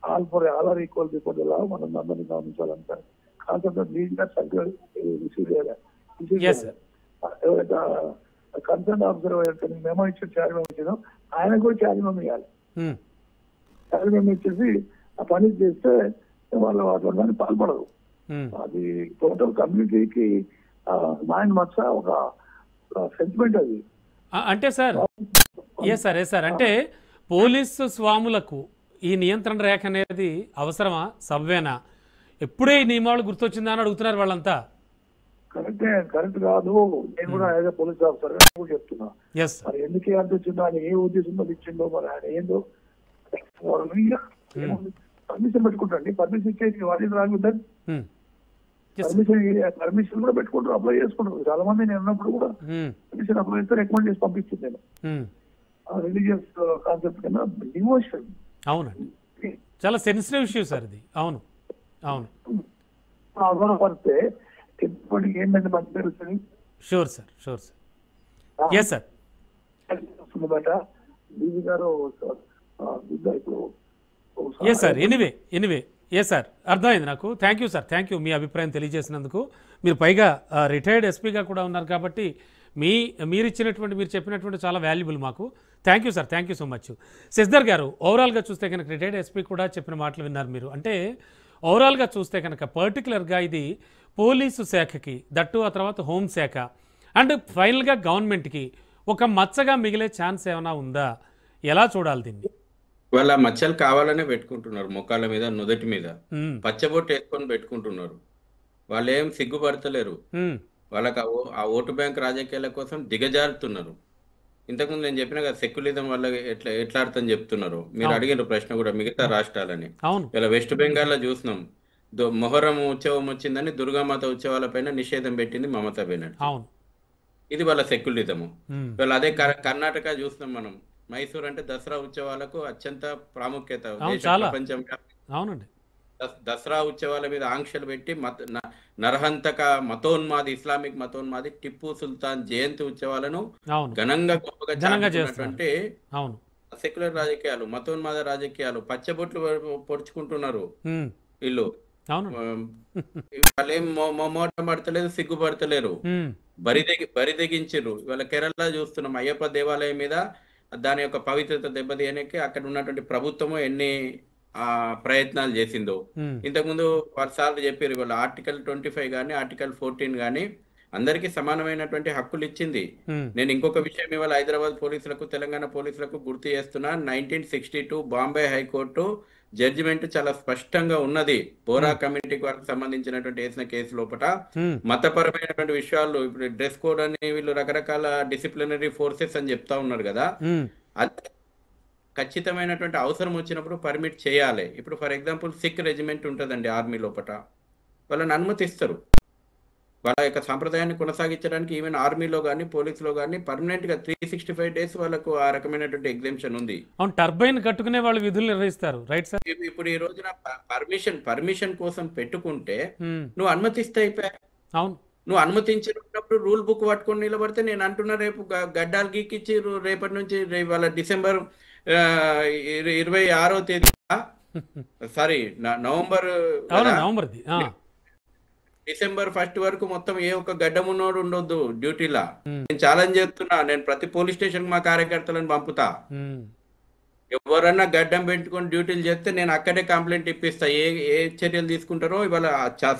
all for all are equal before the law మనం అందరినీ గమనించాలంటే కాన్సెప్ట్ డీజీ గారు సర్కార్ రిసీవ్ చేయాలి. ఎవరైతే కన్సర్న్ ఆఫీసర్ ఎవరైతే మెమో ఇచ్చిన ఛార్జ్ మెమో ఇచ్చిందో ఆయన కూడా ఛార్జ్ మెమో ఇవ్వాలి. ఛార్జ్ మెమో ఇచ్చేసి ఆ పని చేస్తే వాళ్ళు అట్లా పాల్పడరు. అది టోటల్ కమ్యూనిటీకి మైండ్ మచ్చ ఒక సెంటిమెంట్ అది. అంటే సార్ సార్ అంటే పోలీసు స్వాములకు ఈ నియంత్రణ రేఖ అనేది అవసరమా, సవ్వేనా? ఎప్పుడే ఈ నియమాలు గుర్తొచ్చిందా అని అడుగుతున్నారు వాళ్ళంతా. కరెక్టే, కరెక్ట్ కాదు. నేను కూడా యాజ్ పోలీస్ ఆఫీసర్ కూడా చెప్తున్నా. మరి ఎందుకు అంత వచ్చిందో ఆయన ఏ ఉద్దేశంతో ఇచ్చిందో మరి ఆయన ఏందో పర్మిషన్ పెట్టుకుంటాండి. పర్మిషన్ ఇచ్చేసి వాటి రాగుద్దని పర్మిషన్ కూడా పెట్టుకుంటారు, అప్లై చేసుకుంటారు. చాలా మంది నేను ఉన్నప్పుడు కూడా పర్మిషన్ అప్లై చేస్తే రికమెండ్ చేసి పంపిస్తుంది. నేను రిలీజియస్ కాన్సెప్ట్ కన్నా డివోషన్. అవునండి, చాలా సెన్సిటివ్ ఇష్యూ సార్ ఇది. అవును అవును, అవసరపడితే ఇప్పటికి ఏంటంటే మంచి తెలుస్తుంది. Sure sir, sure sir. Yes sir. But DG గారు ఇప్పుడు yes sir. Anyway yes sir, అర్థమైంది నాకు. Thank you sir, thank you మీ అభిప్రాయం తెలియజేసినందుకు. మీరు పైగా రిటైర్డ్ ఎస్పీగా కూడా ఉన్నారు కాబట్టి మీరు చెప్పినటువంటి చాలా వాల్యుబుల్ మాకు. Thank you sir, thank you so much. Shashidhar గారు, ఓవరాల్గా చూస్తే కనుక రిటైర్డ్ ఎస్పీ కూడా చెప్పిన మాటలు విన్నారు మీరు. అంటే ఓవరాల్గా చూస్తే కనుక పర్టికులర్గా ఇది పోలీసు శాఖకి, దట్టు ఆ తర్వాత హోంశాఖ అండ్ ఫైనల్గా గవర్నమెంట్కి ఒక మచ్చగా మిగిలే ఛాన్స్ ఏమైనా ఉందా? ఎలా చూడాలి దీన్ని? వాళ్ళ మచ్చలు కావాలనే పెట్టుకుంటున్నారు, మొక్కల మీద, నుదటి మీద పచ్చబొట్టు వేసుకొని పెట్టుకుంటున్నారు. వాళ్ళు ఏం సిగ్గుపడతలేరు. వాళ్ళకి ఆ ఓటు బ్యాంక్ రాజకీయాల కోసం దిగజారుతున్నారు. ఇంతకుముందు నేను చెప్పిన కదా సెక్యులిజం వల్ల ఎట్లా అర్థం చెప్తున్నారు. మీరు అడిగిన ప్రశ్న కూడా మిగతా రాష్ట్రాలని. ఇలా వెస్ట్ బెంగాల్లో చూసినాం, మొహరం ఉత్సవం వచ్చిందని దుర్గామాత ఉత్సవాలపైన నిషేధం పెట్టింది మమతా బెనర్జీ. ఇది వాళ్ళ సెక్యులిజము. వీళ్ళు అదే కర్ణాటక చూస్తున్నాం మనం. మైసూర్ అంటే దసరా ఉత్సవాలకు అత్యంత ప్రాముఖ్యత. ప్రపంచం దసరా ఉత్సవాల మీద ఆంక్షలు పెట్టి నరహంతక మతోన్మాది, ఇస్లామిక్ మతోన్మాది టిప్పు సుల్తాన్ జయంతి ఉత్సవాలను ఘనంగా గొప్పగా చేస్తున్నటువంటి సెక్యులర్ రాజకీయాలు, మతోన్మాద రాజకీయాలు, పచ్చబొట్లు పొడుచుకుంటున్నారు వీళ్ళు. వాళ్ళేం మొమ్మోట పడతలేదు, సిగ్గుపడతలేరు, బరిదెగించారు. ఇవాళ కేరళ చూస్తున్నాం, అయ్యప్ప దేవాలయం మీద దాని యొక్క పవిత్రత దెబ్బతీయడానికి అక్కడ ఉన్నటువంటి ప్రభుత్వము ఎన్ని ప్రయత్నాలు చేసిందో. ఇంతకుముందు పలుసార్లు చెప్పారు. ఇవాళ ఆర్టికల్ 25 కానీ ఆర్టికల్ 14 కానీ అందరికీ సమానమైనటువంటి హక్కులు ఇచ్చింది. నేను ఇంకొక విషయం ఇవాళ హైదరాబాద్ పోలీసులకు, తెలంగాణ పోలీసులకు గుర్తు చేస్తున్నా. 1962 బాంబే హైకోర్టు జడ్జిమెంట్ చాలా స్పష్టంగా ఉన్నది. బోరా కమ్యూనిటీకి వాళ్ళకి సంబంధించినటువంటి వేసిన కేసు లోపల మతపరమైనటువంటి విషయాలు, ఇప్పుడు డ్రెస్ కోడ్ అని వీళ్ళు రకరకాల డిసిప్లినరీ ఫోర్సెస్ అని చెప్తా ఉన్నారు కదా, అది ఖచ్చితమైనటువంటి అవసరం వచ్చినప్పుడు పర్మిట్ చేయాలి. ఇప్పుడు ఫర్ ఎగ్జాంపుల్ సిక్ రెజిమెంట్ ఉంటుందండి ఆర్మీ లోపల, వాళ్ళని అనుమతిస్తారు. వాళ్ళ యొక్క సాంప్రదాయాన్ని కొనసాగించడానికి ఈవెన్ ఆర్మీలో కానీ పోలీసులో కానీ పర్మనెంట్గా 365 days వాళ్ళకు ఆ రకమైనటువంటి ఎగ్జామ్షన్ ఉంది. అవును, టర్బైన్ కట్టుకునే వాళ్ళు విధులు నిర్వహిస్తారు, రైట్ సార్? ఇప్పుడు ఈ రోజున పర్మిషన్ కోసం పెట్టుకుంటే నువ్వు అనుమతిస్తే అయిపోయా. అవును, నువ్వు అనుమతించినప్పుడు రూల్ బుక్ పట్టుకొని నిలబడితే నేను అంటున్నా రేపు గడ్డాలు గీకిచ్చి రేపటి నుంచి వాళ్ళ డిసెంబర్ 26వ తేదీ సారీ నవంబర్ డిసెంబర్ 1st వరకు మొత్తం ఏ ఒక్క గడ్డమున్నోడు ఉండొద్దు డ్యూటీలా. నేను ఛాలెంజ్ చేస్తున్నా, నేను ప్రతి పోలీస్ స్టేషన్ మా కార్యకర్తలను పంపుతా. ఎవరన్నా గడ్డం పెట్టుకొని డ్యూటీలు చేస్తే నేను అక్కడే కంప్లైంట్ ఇప్పిస్తా. ఏ చర్యలు తీసుకుంటారో ఇవాళ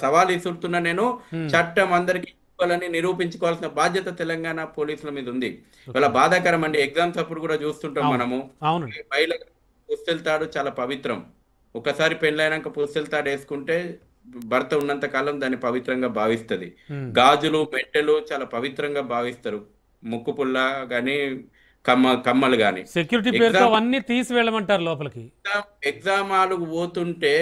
సవాల్ ఇస్తున్నా. నేను చట్టం అందరికి ఇవ్వాలని నిరూపించుకోవాల్సిన బాధ్యత తెలంగాణ పోలీసుల మీద ఉంది. ఇవాళ బాధాకరం అండి, ఎగ్జామ్స్ అప్పుడు కూడా చూస్తుంటాం మనము. మహిళలకు పుస్తెళ్తాడు చాలా పవిత్రం. ఒకసారి పెళ్ళైనాక పుస్తెళ్తాడు వేసుకుంటే భర్త ఉన్నంత కాలం దాన్ని పవిత్రంగా భావిస్తుంది. గాజులు మెట్టెలు చాలా పవిత్రంగా భావిస్తారు. ముక్కు పుల్ల గాని కమ్మలు గాని సెక్యూరిటీ పేరుతో అన్ని తీసి వెళ్ళమంటారు లోపలికి. ఎగ్జామ్ హాల్కు పోతుంటే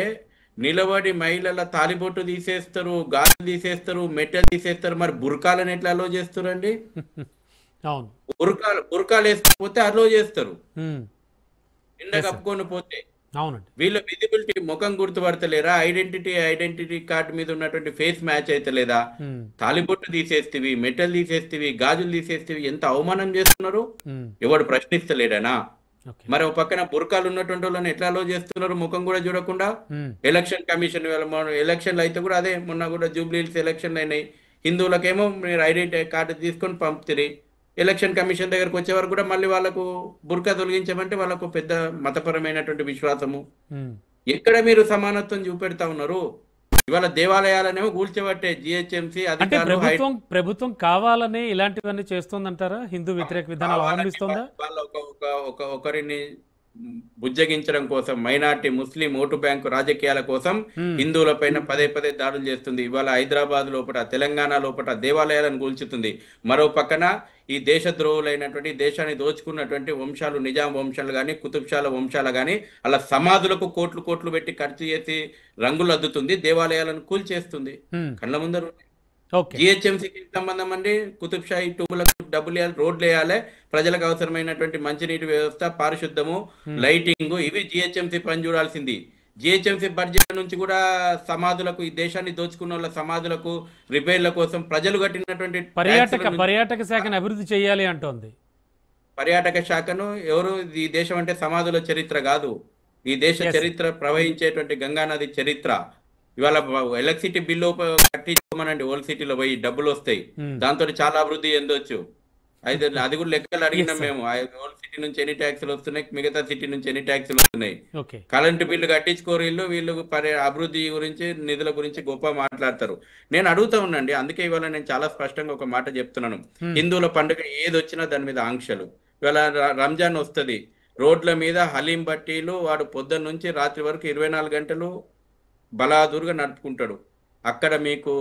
నిలబడి మహిళల తాలిబొట్టు తీసేస్తారు, గాజులు తీసేస్తారు, మెట్టెలు తీసేస్తారు. మరి బుర్కాలను ఎట్లా అలో చేస్తారండి? అవును, బుర్కాలు వేసుకోకపోతే అలో చేస్తారు, నిండ కప్పుకొని పోతే. అవునండి, వీళ్ళ విజిబిలిటీ ముఖం గుర్తుపడతలేరా? ఐడెంటిటీ కార్డు మీద ఉన్నటువంటి ఫేస్ మ్యాచ్ అయితే లేదా? తాలిబొట్టు తీసేస్తేవి, మెటల్ తీసేస్తేవి, గాజులు తీసేస్తేవి, ఎంత అవమానం చేస్తున్నారు. ఎవడు ప్రశ్నిస్తలేడనా? మరి ఒక పక్కన బుర్కాలు ఉన్నటువంటి వాళ్ళని ఎట్లా అలో చేస్తున్నారు ముఖం కూడా చూడకుండా? ఎలక్షన్ కమిషన్ ఎలక్షన్లు అయితే కూడా అదే, మొన్న కూడా జూబ్లీహిల్స్ ఎలక్షన్లు అయినాయి. హిందువులకేమో మీరు ఐడెంటిటీ కార్డు తీసుకొని పంపుతుంది. ఎలక్షన్ కమిషన్ దగ్గరకు వచ్చే వరకు కూడా మళ్ళీ వాళ్ళకు బుర్కా తొలగించమంటే వాళ్ళకు పెద్ద మతపరమైనటువంటి విశ్వాసము. ఎక్కడ మీరు సమానత్వం చూపెడతా ఉన్నారు? ఇవాళ దేవాలయాలనేమో కూల్చబట్టే జిహెచ్ఎంసీ అధికారులు. ప్రభుత్వం కావాలని ఇలాంటివన్నీ చేస్తుందంటారా? హిందూ వ్యతిరేక విధానాలు అవలంబిస్తుందా? వాళ్ళ ఒకరిని బుజ్జగించడం కోసం, మైనార్టీ ముస్లిం ఓటు బ్యాంకు రాజకీయాల కోసం హిందువుల పైన పదే దాడులు చేస్తుంది. ఇవాళ హైదరాబాద్ లోపల, తెలంగాణ లోపల దేవాలయాలను కూల్చుతుంది. మరో పక్కన ఈ దేశ ద్రోహులైనటువంటి, దేశాన్ని దోచుకున్నటువంటి వంశాలు, నిజాం వంశాలు కానీ, కుతుబ్షాల వంశాలు కానీ అలా సమాధులకు కోట్లు పెట్టి ఖర్చు చేసి రంగులు అద్దుతుంది, దేవాలయాలను కూల్చేస్తుంది కళ్ళ ముందరు. జిహెచ్ఎంసీకి సంబంధం అండి, కుతుబ్షాహీ టూబులకు డబ్బులు వేయాలి, రోడ్లు వేయాలి, ప్రజలకు అవసరమైనటువంటి మంచినీటి వ్యవస్థ, పారిశుద్ధము, లైటింగ్, ఇవి జిహెచ్ఎంసీ పని చూడాల్సింది. జిహెచ్ఎంసీ బడ్జెట్ నుంచి కూడా సమాధులకు, ఈ దేశాన్ని దోచుకున్న వాళ్ళ సమాధులకు, రిపేర్ల కోసం ప్రజలు కట్టినటువంటి పర్యాటక శాఖను అభివృద్ధి చేయాలి అంటోంది. పర్యాటక శాఖను ఎవరు? ఈ దేశం అంటే సమాధుల చరిత్ర కాదు, ఈ దేశ చరిత్ర ప్రవహించేటువంటి గంగానది చరిత్ర. ఇవాళ ఎలక్ట్రిసిటీ బిల్లు కట్టించమనండి, ఓల్డ్ సిటీలో పోయి డబ్బులు వస్తాయి, దాంతో చాలా అభివృద్ధి చెందొచ్చు. అయితే అది కూడా లెక్కలు అడిగినాం మేము. ఓల్డ్ సిటీ నుంచి ఎన్ని ట్యాక్సులు వస్తున్నాయి, మిగతా సిటీ నుంచి ఎన్ని ట్యాక్సులు వస్తున్నాయి. కరెంటు బిల్లు కట్టించుకోరు వీళ్ళు అభివృద్ధి గురించి, నిధుల గురించి గొప్ప మాట్లాడతారు. నేను అడుగుతా ఉన్నాండి, అందుకే ఇవాళ నేను చాలా స్పష్టంగా ఒక మాట చెప్తున్నాను. హిందువుల పండుగ ఏది వచ్చినా దాని మీద ఆంక్షలు. ఇవాళ రంజాన్ వస్తుంది, రోడ్ల మీద హలీం బట్టీలు, వాడు పొద్దున్న నుంచి రాత్రి వరకు 24 గంటలు బలాదూరుగా నడుపుకుంటాడు. అక్కడ మీకు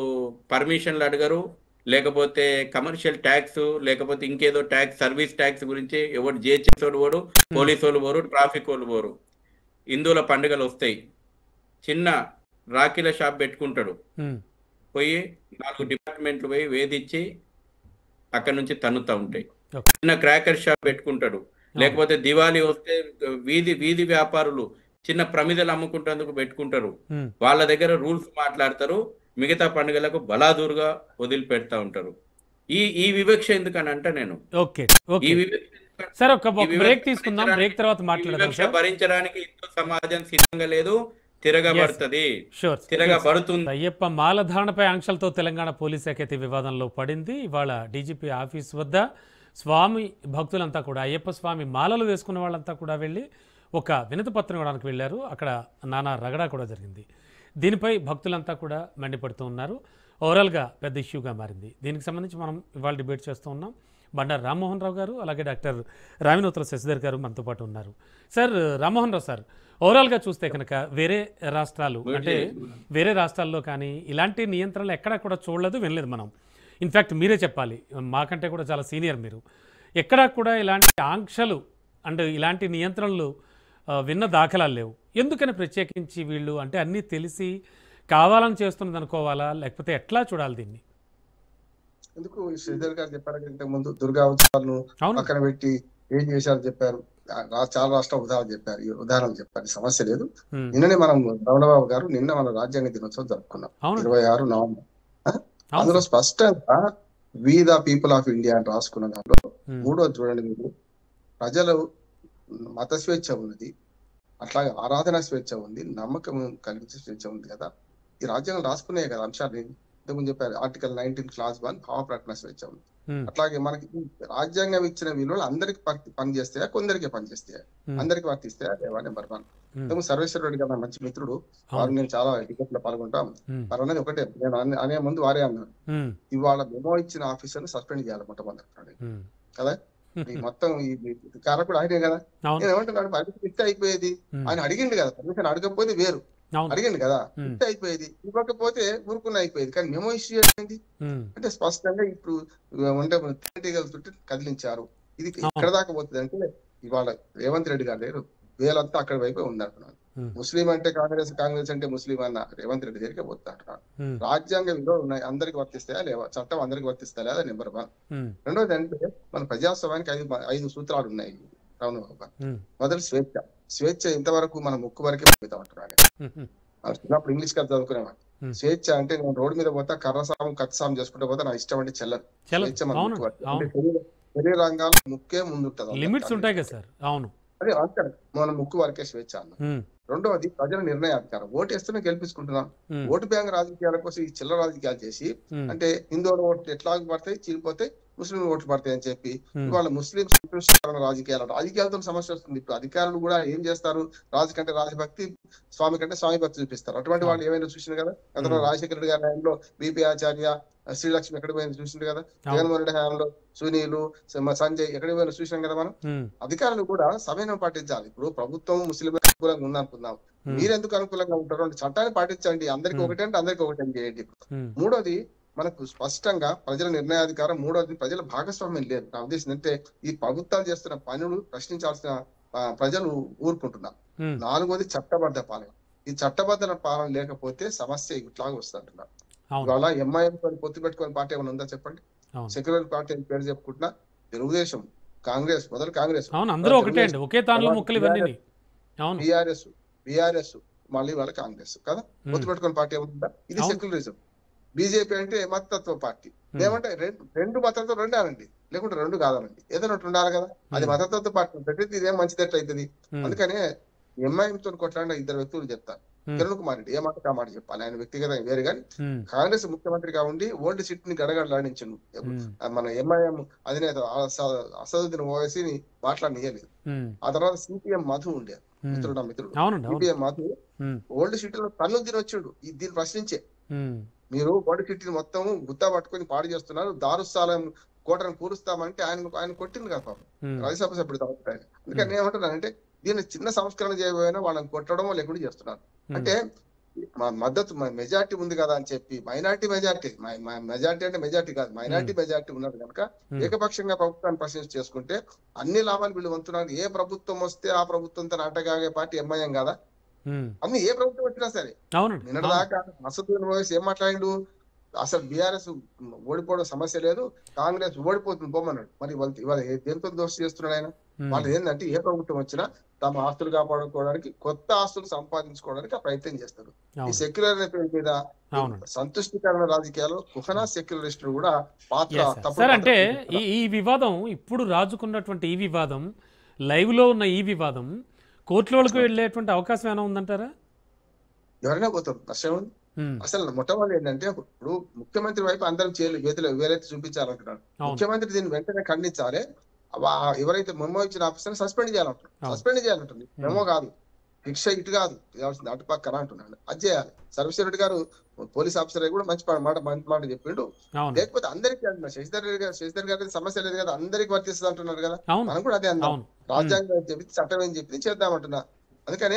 పర్మిషన్లు అడగరు, లేకపోతే కమర్షియల్ ట్యాక్స్, లేకపోతే ఇంకేదో ట్యాక్స్, సర్వీస్ ట్యాక్స్ గురించి ఎవరు జిహెచ్ఎస్ వాళ్ళు పోరు, పోలీసు వాళ్ళు పోరు, ట్రాఫిక్ వాళ్ళు పోరు. హిందువుల పండుగలు వస్తాయి, చిన్న రాఖీల షాప్ పెట్టుకుంటాడు, పోయి 4 డిపార్ట్మెంట్లు పోయి వేధించి అక్కడ నుంచి తన్నుతా ఉంటాయి. చిన్న క్రాకర్ షాప్ పెట్టుకుంటాడు, లేకపోతే దివాళీ వస్తే వీధి వ్యాపారులు చిన్న ప్రమిదలు అమ్ముకుంటేందుకు పెట్టుకుంటారు, వాళ్ళ దగ్గర రూల్స్ మాట్లాడతారు, మిగతా పండుగలకు బలాదూరుగా వదిలిపెడతా ఉంటారు. ఈ వివక్ష ఎందుకని అంటే నేను భరించడానికి హిందూ సమాజం సిద్ధంగా లేదు, తిరగబడుతుంది, తిరగబడుతుంది. అయ్యప్ప మాలధారణపై ఆంక్షలతో తెలంగాణ పోలీస్ శాఖ అయితే వివాదంలో పడింది. ఇవాళ డీజీపీ ఆఫీస్ వద్ద స్వామి భక్తులంతా కూడా, అయ్యప్ప స్వామి మాలలు వేసుకున్న వాళ్ళంతా కూడా వెళ్ళి ఒక వినతి పత్రం ఇవ్వడానికి వెళ్ళారు. అక్కడ నానా రగడా కూడా జరిగింది. దీనిపై భక్తులంతా కూడా మండిపడుతూ ఉన్నారు. ఓవరాల్గా పెద్ద ఇష్యూగా మారింది. దీనికి సంబంధించి మనం ఇవాళ డిబేట్ చేస్తూ ఉన్నాం. బండారు రామ్మోహన్ రావు గారు, అలాగే డాక్టర్ రామినోతుల శశిధర్ గారు మనతో పాటు ఉన్నారు. సార్, రామ్మోహన్ రావు సార్, ఓవరాల్గా చూస్తే కనుక వేరే రాష్ట్రాలు, అంటే వేరే రాష్ట్రాల్లో కానీ ఇలాంటి నియంత్రణలు ఎక్కడా కూడా చూడలేదు, వినలేదు మనం. ఇన్ఫ్యాక్ట్ మీరే చెప్పాలి, మాకంటే కూడా చాలా సీనియర్ మీరు. ఎక్కడా కూడా ఇలాంటి ఆంక్షలు అండ్ ఇలాంటి నియంత్రణలు విన్న దాఖలాలు లేవు. ఎందుకని ప్రత్యేకించి వీళ్ళు, అంటే అన్నీ తెలిసి కావాలని చేస్తున్నది అనుకోవాలా, లేకపోతే ఎట్లా చూడాలి దీన్ని? ఎందుకు శ్రీధర్ గారు చెప్పారు ఇంతకు ముందు దుర్గా ఉత్సవాలను పక్కన పెట్టి ఏం చేశారు చెప్పారు, చాలా రాష్ట్ర ఉదాహరణలు చెప్పారు, సమస్య లేదు. నిన్ననే మనం రమణబాబు గారు నిన్న మన రాజ్యాంగ దినోత్సవం జరుపుకున్నాం 26 నవంబర్. అందులో స్పష్టంగా we the people of India అని రాసుకున్న దాంట్లో 3వ చూడండి మీరు, ప్రజలు మత స్వేచ్ఛ ఉన్నది, అట్లాగే ఆరాధన స్వేచ్ఛ ఉంది, నమ్మకం కలిగించే స్వేచ్ఛ ఉంది కదా. ఈ రాజ్యాంగం రాసుకునే కదా అంశాన్ని ఇంతకుముందు చెప్పారు. ఆర్టికల్ 19 క్లాస్ 1 భావ ప్రకటన స్వేచ్ఛ ఉంది. అట్లాగే మనకి రాజ్యాంగం ఇచ్చిన విలువలు అందరికి పనిచేస్తాయా, కొందరికి పనిచేస్తాయా, అందరికి వర్తిస్తాయా లేవా? నెంబర్ 1. ఇంతకుముందు సర్వేశ్వర రెడ్డి గారు మంచి మిత్రుడు, వారు నేను చాలా టికెట్ లో పాల్గొంటాం. వారు అనేది ఒకటే, నేను అనే ముందు వారే అన్నారు, ఇవాళ మెమో ఇచ్చిన ఆఫీసర్ ని సస్పెండ్ చేయాలి మొట్టమొదటి కదా. ఈ మొత్తం ఈ కారకుడు ఆయనే కదా. నేను ఏమంటున్నాడు, పర్మిషన్ ఇస్తే అయిపోయేది. ఆయన అడిగిండు కదా, పర్మిషన్ అడగకపోతే వేరు, అడిగిండు కదా, ఇస్తే అయిపోయేది, ఇవ్వకపోతే ఊరుకున్న అయిపోయేది. కానీ మెమో ఇష్యూ ఏంటి అంటే స్పష్టంగా ఇప్పుడు చుట్టూ కదిలించారు. ఇది ఎక్కడ దాకా పోతుంది అంటే ఇవాళ రేవంత్ రెడ్డి గారు లేరు, వేలంతా అక్కడ వైపే ఉందంటున్నాను. ముస్లిం అంటే కాంగ్రెస్, కాంగ్రెస్ అంటే ముస్లిం అన్న రేవంత్ రెడ్డి దగ్గరికి పోతా అంటున్నాను. రాజ్యాంగ విలువలు ఉన్నాయి, అందరికి వర్తిస్తాయా లేవా, చట్టం అందరికి వర్తిస్తాయా లేదా? నెంబర్ 1. రెండోది అంటే మన ప్రజాస్వామ్యానికి 5 సూత్రాలు ఉన్నాయి రావునబాబు. మొదటి స్వేచ్ఛ. స్వేచ్ఛ ఇంతవరకు మన ముక్కు వరకే పోతా ఉంటున్నాను. చిన్నప్పుడు ఇంగ్లీష్ కథ చదువుకునేవాడు. స్వేచ్ఛ అంటే నేను రోడ్డు మీద పోతా కర్రసాము కత్సాము చేసుకుంటే పోతా, నా ఇష్టం అంటే చెల్లదు. స్వేచ్ఛ మన ముక్కు వరకు, శరీరంగాలు ముక్కే ముందుంటది, లిమిట్స్ ఉంటాయి కదా సార్. అవును, అదే అంతే, మన ముక్కు వరకే స్వేచ్ఛ అన్న. రెండవది ప్రజల నిర్ణయాధికారం. ఓటు వేస్తేనే గెలిపించుకుంటున్నాం. ఓటు బ్యాంక్ రాజకీయాల కోసం ఈ చిల్లర రాజకీయాలు చేసి, అంటే హిందువుల ఓట్లు ఎట్లా పడతాయి, చీలిపోతాయి, ముస్లిం ఓట్లు పడతాయి అని చెప్పి ఇవాళ ముస్లిం సంతృష్టికరణ రాజకీయాలతో సమస్య వస్తుంది. ఇప్పుడు అధికారులు కూడా ఏం చేస్తారు, రాజు కంటే రాజభక్తి, స్వామి కంటే స్వామి భక్తి చూపిస్తారు. అటువంటి వాళ్ళు ఏమైనా చూసింది కదా. గతంలో రాజశేఖర రెడ్డి గారి హయాంలో బీపీ ఆచార్య, శ్రీలక్ష్మి ఎక్కడ పోయింది చూసింది కదా. జగన్మోహన్ రెడ్డి హయాంలో సునీలు, సంజయ్ ఎక్కడ పోయినా చూసినాం కదా. మనం అధికారులు కూడా సమయం పాటించాలి. ఇప్పుడు ప్రభుత్వం ముస్లిం అనుకూలంగా ఉందనుకుందాం, మీరెందుకు అనుకూలంగా ఉంటారు అంటే చట్టాన్ని పాటించండి. అందరికి ఒకటి అంటే అందరికి ఒకటి చేయండి. మూడోది మనకు స్పష్టంగా ప్రజల నిర్ణయాధికారం. మూడోది ప్రజల భాగస్వామ్యం లేదు. నా ఉద్దేశం అంటే ఈ ప్రభుత్వాలు చేస్తున్న పనులు ప్రశ్నించాల్సిన ప్రజలు ఊరుకుంటున్నారు. నాలుగోది చట్టబద్ధ పాలన. ఈ చట్టబద్ధ పాలన లేకపోతే సమస్య ఇట్లాగా వస్తుంటున్నారు. ఇవాళ ఎంఐఎం పొత్తు పెట్టుకునే పార్టీ ఏమైనా ఉందా చెప్పండి? సెక్యులర్ పార్టీ అని పేరు చెప్పుకుంటున్నా తెలుగుదేశం, కాంగ్రెస్, మొదలు కాంగ్రెస్, బిఆర్ఎస్, మళ్ళీ వాళ్ళ కాంగ్రెస్ కదా పొత్తు పెట్టుకునే పార్టీ ఏముందా? ఇది సెక్యులరిజం. బీజేపీ అంటే మతతత్వ పార్టీ. ఏమంటే రెండు మతలతో రెండు అనండి, లేకుంటే రెండు కాదనండి, ఏదైనా ఒకటి ఉండాలి కదా. అది మతతత్వ పార్టీ పెట్టి ఇదేం మంచిది ఎట్లయితుంది. అందుకనే ఎంఐఎంతో కొట్లాడిన 2 వ్యక్తులు చెప్తారు. కిరణ్ కుమార్ రెడ్డి ఏ మాట కా మాట చెప్పాలి, ఆయన వ్యక్తిగతంగా వేరు. కానీ కాంగ్రెస్ ముఖ్యమంత్రిగా ఉండి ఓల్డ్ సిట్ ని గడగడలాడించు మన ఎంఐఎం అధినేత అసదుద్దీన్ ఓవైసీని మాట్లాడనియలేదు. ఆ తర్వాత సిపిఎం మధు ఉండేది, మిత్రుడు సిపిఎం మధు ఓల్డ్ సిటీ లో తన్నులు తినొచ్చుడు దీన్ని ప్రశ్నించే. మీరు ఓల్డ్ సిటీని మొత్తం గుత్తా పట్టుకొని పాడు చేస్తున్నారు, దారుస్థానం కోటను కూరుస్తామంటే ఆయన కొట్టింది కదా పాపం, రాజ్యసభ సభ్యుడు కాబట్టి. అందుకని ఏమంటున్నానంటే దీన్ని చిన్న సంస్కరణ చేయబోయినా వాళ్ళని కొట్టడమో లేకుండా చేస్తున్నారు. అంటే మద్దతు మెజార్టీ ఉంది కదా అని చెప్పి మెజార్టీ అంటే మెజార్టీ కాదు, మెజార్టీ ఉన్నది కనుక ఏకపక్షంగా ప్రభుత్వాన్ని ప్రశ్నించి చేసుకుంటే అన్ని లాభాలు వీళ్ళు వంతున్నారు. ఏ ప్రభుత్వం వస్తే ఆ ప్రభుత్వంతో నాటకాగే పార్టీ ఎంఐఎం కదా. అన్ని ఏ ప్రభుత్వం వచ్చినా సరే. నిన్నటిదాకా అసదుద్దీన్ ఓవైసీ ఏం మాట్లాడిండు, అసలు బీఆర్ఎస్ ఓడిపోవడం సమస్య లేదు, కాంగ్రెస్ ఓడిపోతుంది పోమన్నాడు. మరి ఇవాళ దేంతో దోషి చేస్తున్నాడు ఆయన? వాళ్ళు ఏంటంటే ఏ ప్రభుత్వం వచ్చినా తమ ఆస్తులు కాపాడుకోవడానికి, కొత్త ఆస్తులు సంపాదించుకోవడానికి ఆ ప్రయత్నం చేస్తారు. ఈ సెక్యులర్ పేరు మీద సంతుష్టికరణ రాజకీయాలు కుహనా సెక్యులరిస్టులు కూడా పాత్ర. అంటే ఈ వివాదం ఇప్పుడు రాజుకున్నటువంటి ఈ వివాదం, లైవ్ లో ఉన్న ఈ వివాదం కోర్టులోకి వెళ్ళేటువంటి అవకాశం ఏమైనా ఉందంటారా? ఎవరైనా పోతారు, నష్టం ఉంది. అసలు మొట్టమొదటి ఏంటంటే ఇప్పుడు ముఖ్యమంత్రి వైపు అందరం వేలైతే చూపించాలంటున్నాడు. ముఖ్యమంత్రి దీన్ని వెంటనే ఖండించాలి. ఎవరైతే మెమో ఇచ్చిన ఆఫీసర్ సస్పెండ్ చేయాలంటుంది. మెమో కాదు, శిక్ష ఇటు కాదు ఇవ్వాల్సింది, అటు పక్కన అంటున్నాడు. అది చేయాలి. సర్వేశ్వర రెడ్డి గారు పోలీస్ ఆఫీసర్ కూడా మంచి మాట చెప్పిండు. లేకపోతే అందరికీ శశిధర్ గారి సమస్య లేదు కదా, అందరికి వర్తిస్తుంది అంటున్నారు కదా. మనం కూడా అదే అందాం, రాజ్యాంగం ఏం చెప్పింది, చట్టం ఏం చెప్పింది చేద్దామంటున్నా. అందుకనే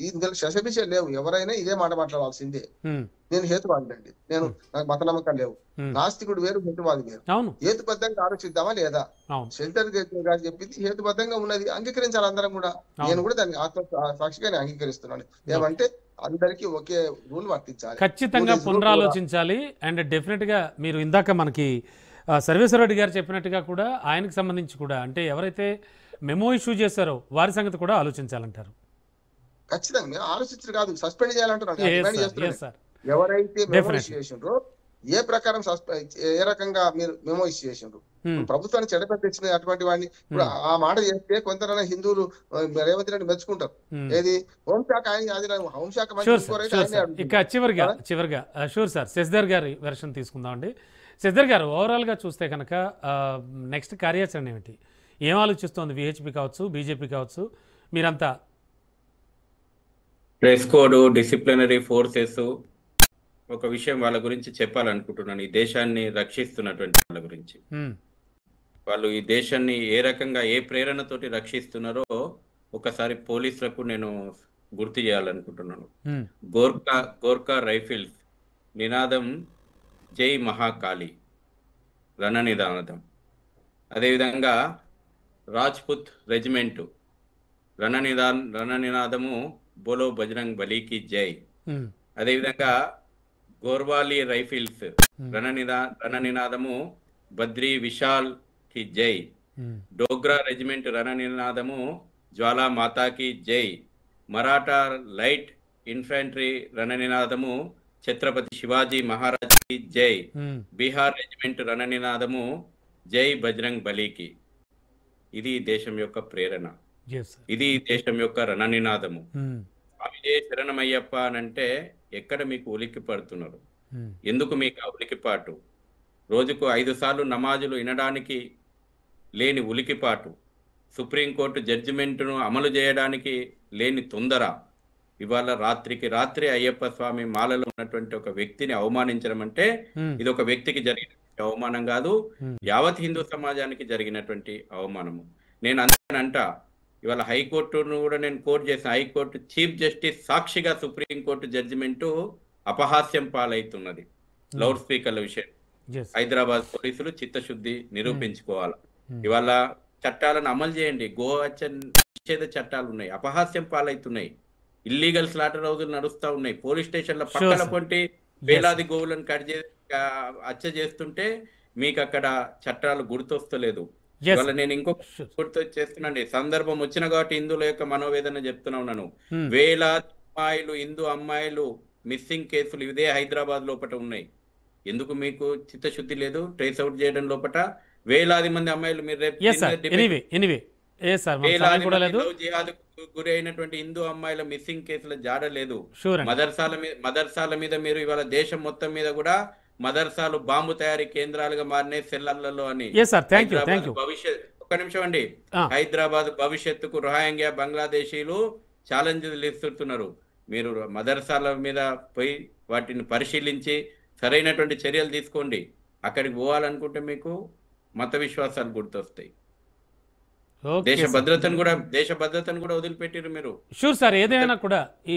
ఇందులో శశభిషేకం లేవు, ఎవరైనా ఇదే మాట మాట్లాడాల్సిందే. నేను హేతువాది అండి, నాకు మత నమ్మకాలు లేవు. నాస్తికుడు వేరు, హేతువాది వేరు. హేతుబద్ధంగా ఆలోచిద్దామా లేదా? శశిధర్ గారు చెప్పింది హేతుబద్ధంగా ఉన్నది, అంగీకరించాలి అందరం కూడా. నేను కూడా దాన్ని ఆత్మ సాక్షిగానే అంగీకరిస్తున్నాను. ఏమంటే అందరికీ ఒకే రూల్ వర్తించాలి. ఖచ్చితంగా పునరాలోచించాలి. అండ్ డెఫినెట్గా మీరు ఇందాక మనకి సర్వేశ్వరరెడ్డి గారు చెప్పినట్టుగా కూడా ఆయనకు సంబంధించి కూడా అంటే ఎవరైతే మెమో ఇష్యూ చేశారో వారి సంగతి కూడా ఆలోచించాలంటారు. ఖచ్చితంగా మేము ఆలోచించరు కాదు, సస్పెండ్ చేయాలంటున్నాను. ఎవరైతే మెమో ఇష్యూ చేసిండ్రో ఏ ప్రకారం ఏ రకంగా మీరు మెమో ఇష్యూ చేసిండ్రు, ప్రభుత్వాన్ని చెడపెట్టించిన అటువంటి వాడిని ఇప్పుడు ఆ మాట చేస్తే కొంతమంది హిందువులు రేవంత్ రెడ్డి మెచ్చుకుంటారు. ఏది హోంశాఖ ఆయన హోంశాఖ ఇక చివరిగా షూర్ సార్ శశిధర్ గారి వెర్షన్ తీసుకుందామండి. శశిధర్ గారు ఓవరాల్గా చూస్తే కనుక నెక్స్ట్ కార్యాచరణ ఏమిటి, ఏం ఆలోచిస్తోంది విహెచ్పి కావచ్చు బీజేపీ కావచ్చు మీరంతా? డ్రెస్ కోడ్, డిసిప్లినరీ ఫోర్సెస్ ఒక విషయం వాళ్ళ గురించి చెప్పాలనుకుంటున్నాను. ఈ దేశాన్ని రక్షిస్తున్నటువంటి వాళ్ళ గురించి, వాళ్ళు ఈ దేశాన్ని ఏ రకంగా ఏ ప్రేరణతోటి రక్షిస్తున్నారో ఒకసారి పోలీసులకు నేను గుర్తు చేయాలనుకుంటున్నాను. గోర్ఖా రైఫిల్స్ నినాదం జై మహాకాళి రణనినాదం. అదేవిధంగా రాజ్పుత్ రెజిమెంటు రణనినాదము బోలో బజరంగ్ బలీకి జై. అదేవిధంగా గోర్వాలి రైఫిల్స్ రణనినాదము బద్రీ విశాల్ కి జై. డోగ్రా రెజిమెంట్ రణనినాదము జ్వాలా మాతాకి జై. మరాఠా లైట్ ఇన్ఫంట్రీ రణనినాదము ఛత్రపతి శివాజీ మహారాజ్ కి జై. బీహార్ రెజిమెంట్ రణనినాదము జై బజరంగ్ బలీకి. ఇది దేశం యొక్క ప్రేరణ, ఇది దేశం యొక్క రణనినాదము. స్వామిజే శరణమయ్యప్ప అనంటే ఎక్కడ మీకు ఉలిక్కి పడుతున్నారు? ఎందుకు మీకు ఆ ఉలికిపాటు? రోజుకు 5 సార్లు నమాజులు వినడానికి లేని ఉలికిపాటు, సుప్రీంకోర్టు జడ్జిమెంట్ను అమలు చేయడానికి లేని తొందర, ఇవాళ రాత్రికి రాత్రి అయ్యప్ప స్వామి మాలలో ఉన్నటువంటి ఒక వ్యక్తిని అవమానించడం అంటే ఇది ఒక వ్యక్తికి జరిగిన అవమానం కాదు, యావత్ హిందూ సమాజానికి జరిగినటువంటి అవమానము. నేను అంత ఇవాళ హైకోర్టును కూడా నేను కోర్టు చేసిన, హైకోర్టు చీఫ్ జస్టిస్ సాక్షిగా సుప్రీంకోర్టు జడ్జిమెంటు అపహాస్యం పాలవుతున్నది. లౌడ్ స్పీకర్ల విషయం హైదరాబాద్ పోలీసులు చిత్తశుద్ధి నిరూపించుకోవాలి. ఇవాళ చట్టాలను అమలు చేయండి. గోహత్య నిషేధ చట్టాలు ఉన్నాయి, అపహాస్యం పాలవుతున్నాయి. ఇల్లీగల్ స్లాటర్ హౌజులు నడుస్తూ ఉన్నాయి. పోలీస్ స్టేషన్ల పక్కన పొంటి వేలాది గోవులను హత్య చేస్తుంటే మీకు అక్కడ చట్టాలు గుర్తొస్తలేదు. ఇవాళ నేను ఇంకొక గుర్తు చేస్తున్నాండి, సందర్భం వచ్చిన కాబట్టి హిందువుల యొక్క మనోవేదన చెప్తున్నా ఉన్నాను. వేలాది అమ్మాయిలు, హిందూ అమ్మాయిలు మిస్సింగ్ కేసులు ఇదే హైదరాబాద్ లోపల ఉన్నాయి. ఎందుకు మీకు చిత్తశుద్ధి లేదు? ట్రేస్ అవుట్ చేయడం లోపల వేలాది మంది అమ్మాయిలు మీరు గురి అయినటువంటి హిందూ అమ్మాయిల మిస్సింగ్ కేసుల జాడ లేదు. మదర్సాల మీద మీరు ఇవాళ దేశం మొత్తం మీద కూడా మదర్సాలు బాంబు తయారీ కేంద్రాలుగా మారినాయి సెల్లర్లలో అని. భవిష్యత్ ఒక్క నిమిషం అండి, హైదరాబాద్ భవిష్యత్తుకు రోహింగ్యా బంగ్లాదేశీలు ఛాలెంజ్లు ఇస్తున్నారు. మీరు మదర్సాల మీద పోయి వాటిని పరిశీలించి సరైనటువంటి చర్యలు తీసుకోండి. అక్కడికి పోవాలనుకుంటే మీకు మత విశ్వాసాలు గుర్తొస్తాయి. దేశ భద్రతను కూడా వదిలిపెట్టారు మీరు. షూర్ సార్, ఏదైనా కూడా ఈ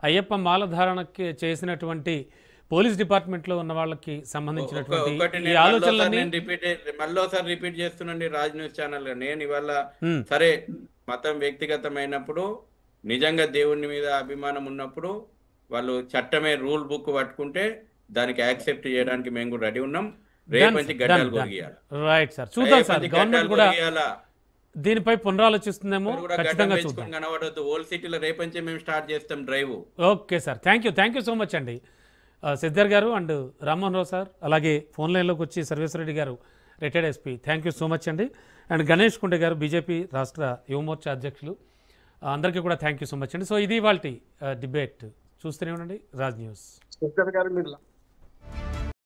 అయ్యప్ప మాలధారణకి చేసినటువంటి పోలీస్ డిపార్ట్మెంట్ లో ఉన్న వాళ్ళకి సంబంధించినటువంటి ఆలోచనలన్నీ మళ్ళోసారి రిపీట్ చేస్తున్నాండి రాజ్ న్యూస్ ఛానల్ గా. నేను ఇవాళ సరే మతం వ్యక్తిగతమైనప్పుడు, నిజంగా దేవుని మీద అభిమానం ఉన్నప్పుడు వాళ్ళు చట్టమే రూల్ బుక్ పట్టుకుంటే దానికి యాక్సెప్ట్ చేయడానికి మేము కూడా రెడీ ఉన్నాం. రేపంచి గడ్డలు కొరిగియాలి. రైట్ సార్, చూద్దాం సార్. గవర్నమెంట్ కూడా దీనిపై పునరాలోచిస్తుందేమో. కనబడద్దు ఓల్డ్ సిటీలో రేపంచి మేము స్టార్ట్ చేస్తాం drive. Okay sir, thank you so much అండి. సిద్ధర్ గారు అండ్ రామ్మోహన్ రావు సార్, అలాగే ఫోన్ లైన్లోకి వచ్చి సర్వేశ్వరరెడ్డి గారు retired SP, thank you so much అండి. అండ్ గణేష్ కుండే గారు బీజేపీ రాష్ట్ర యువమోర్చా అధ్యక్షులు, అందరికీ కూడా థ్యాంక్ యూ సో మచ్ అండి. సో ఇది ఇవాల్టి డిబేట్. చూస్తూనే ఉండండి రాజ్ న్యూస్.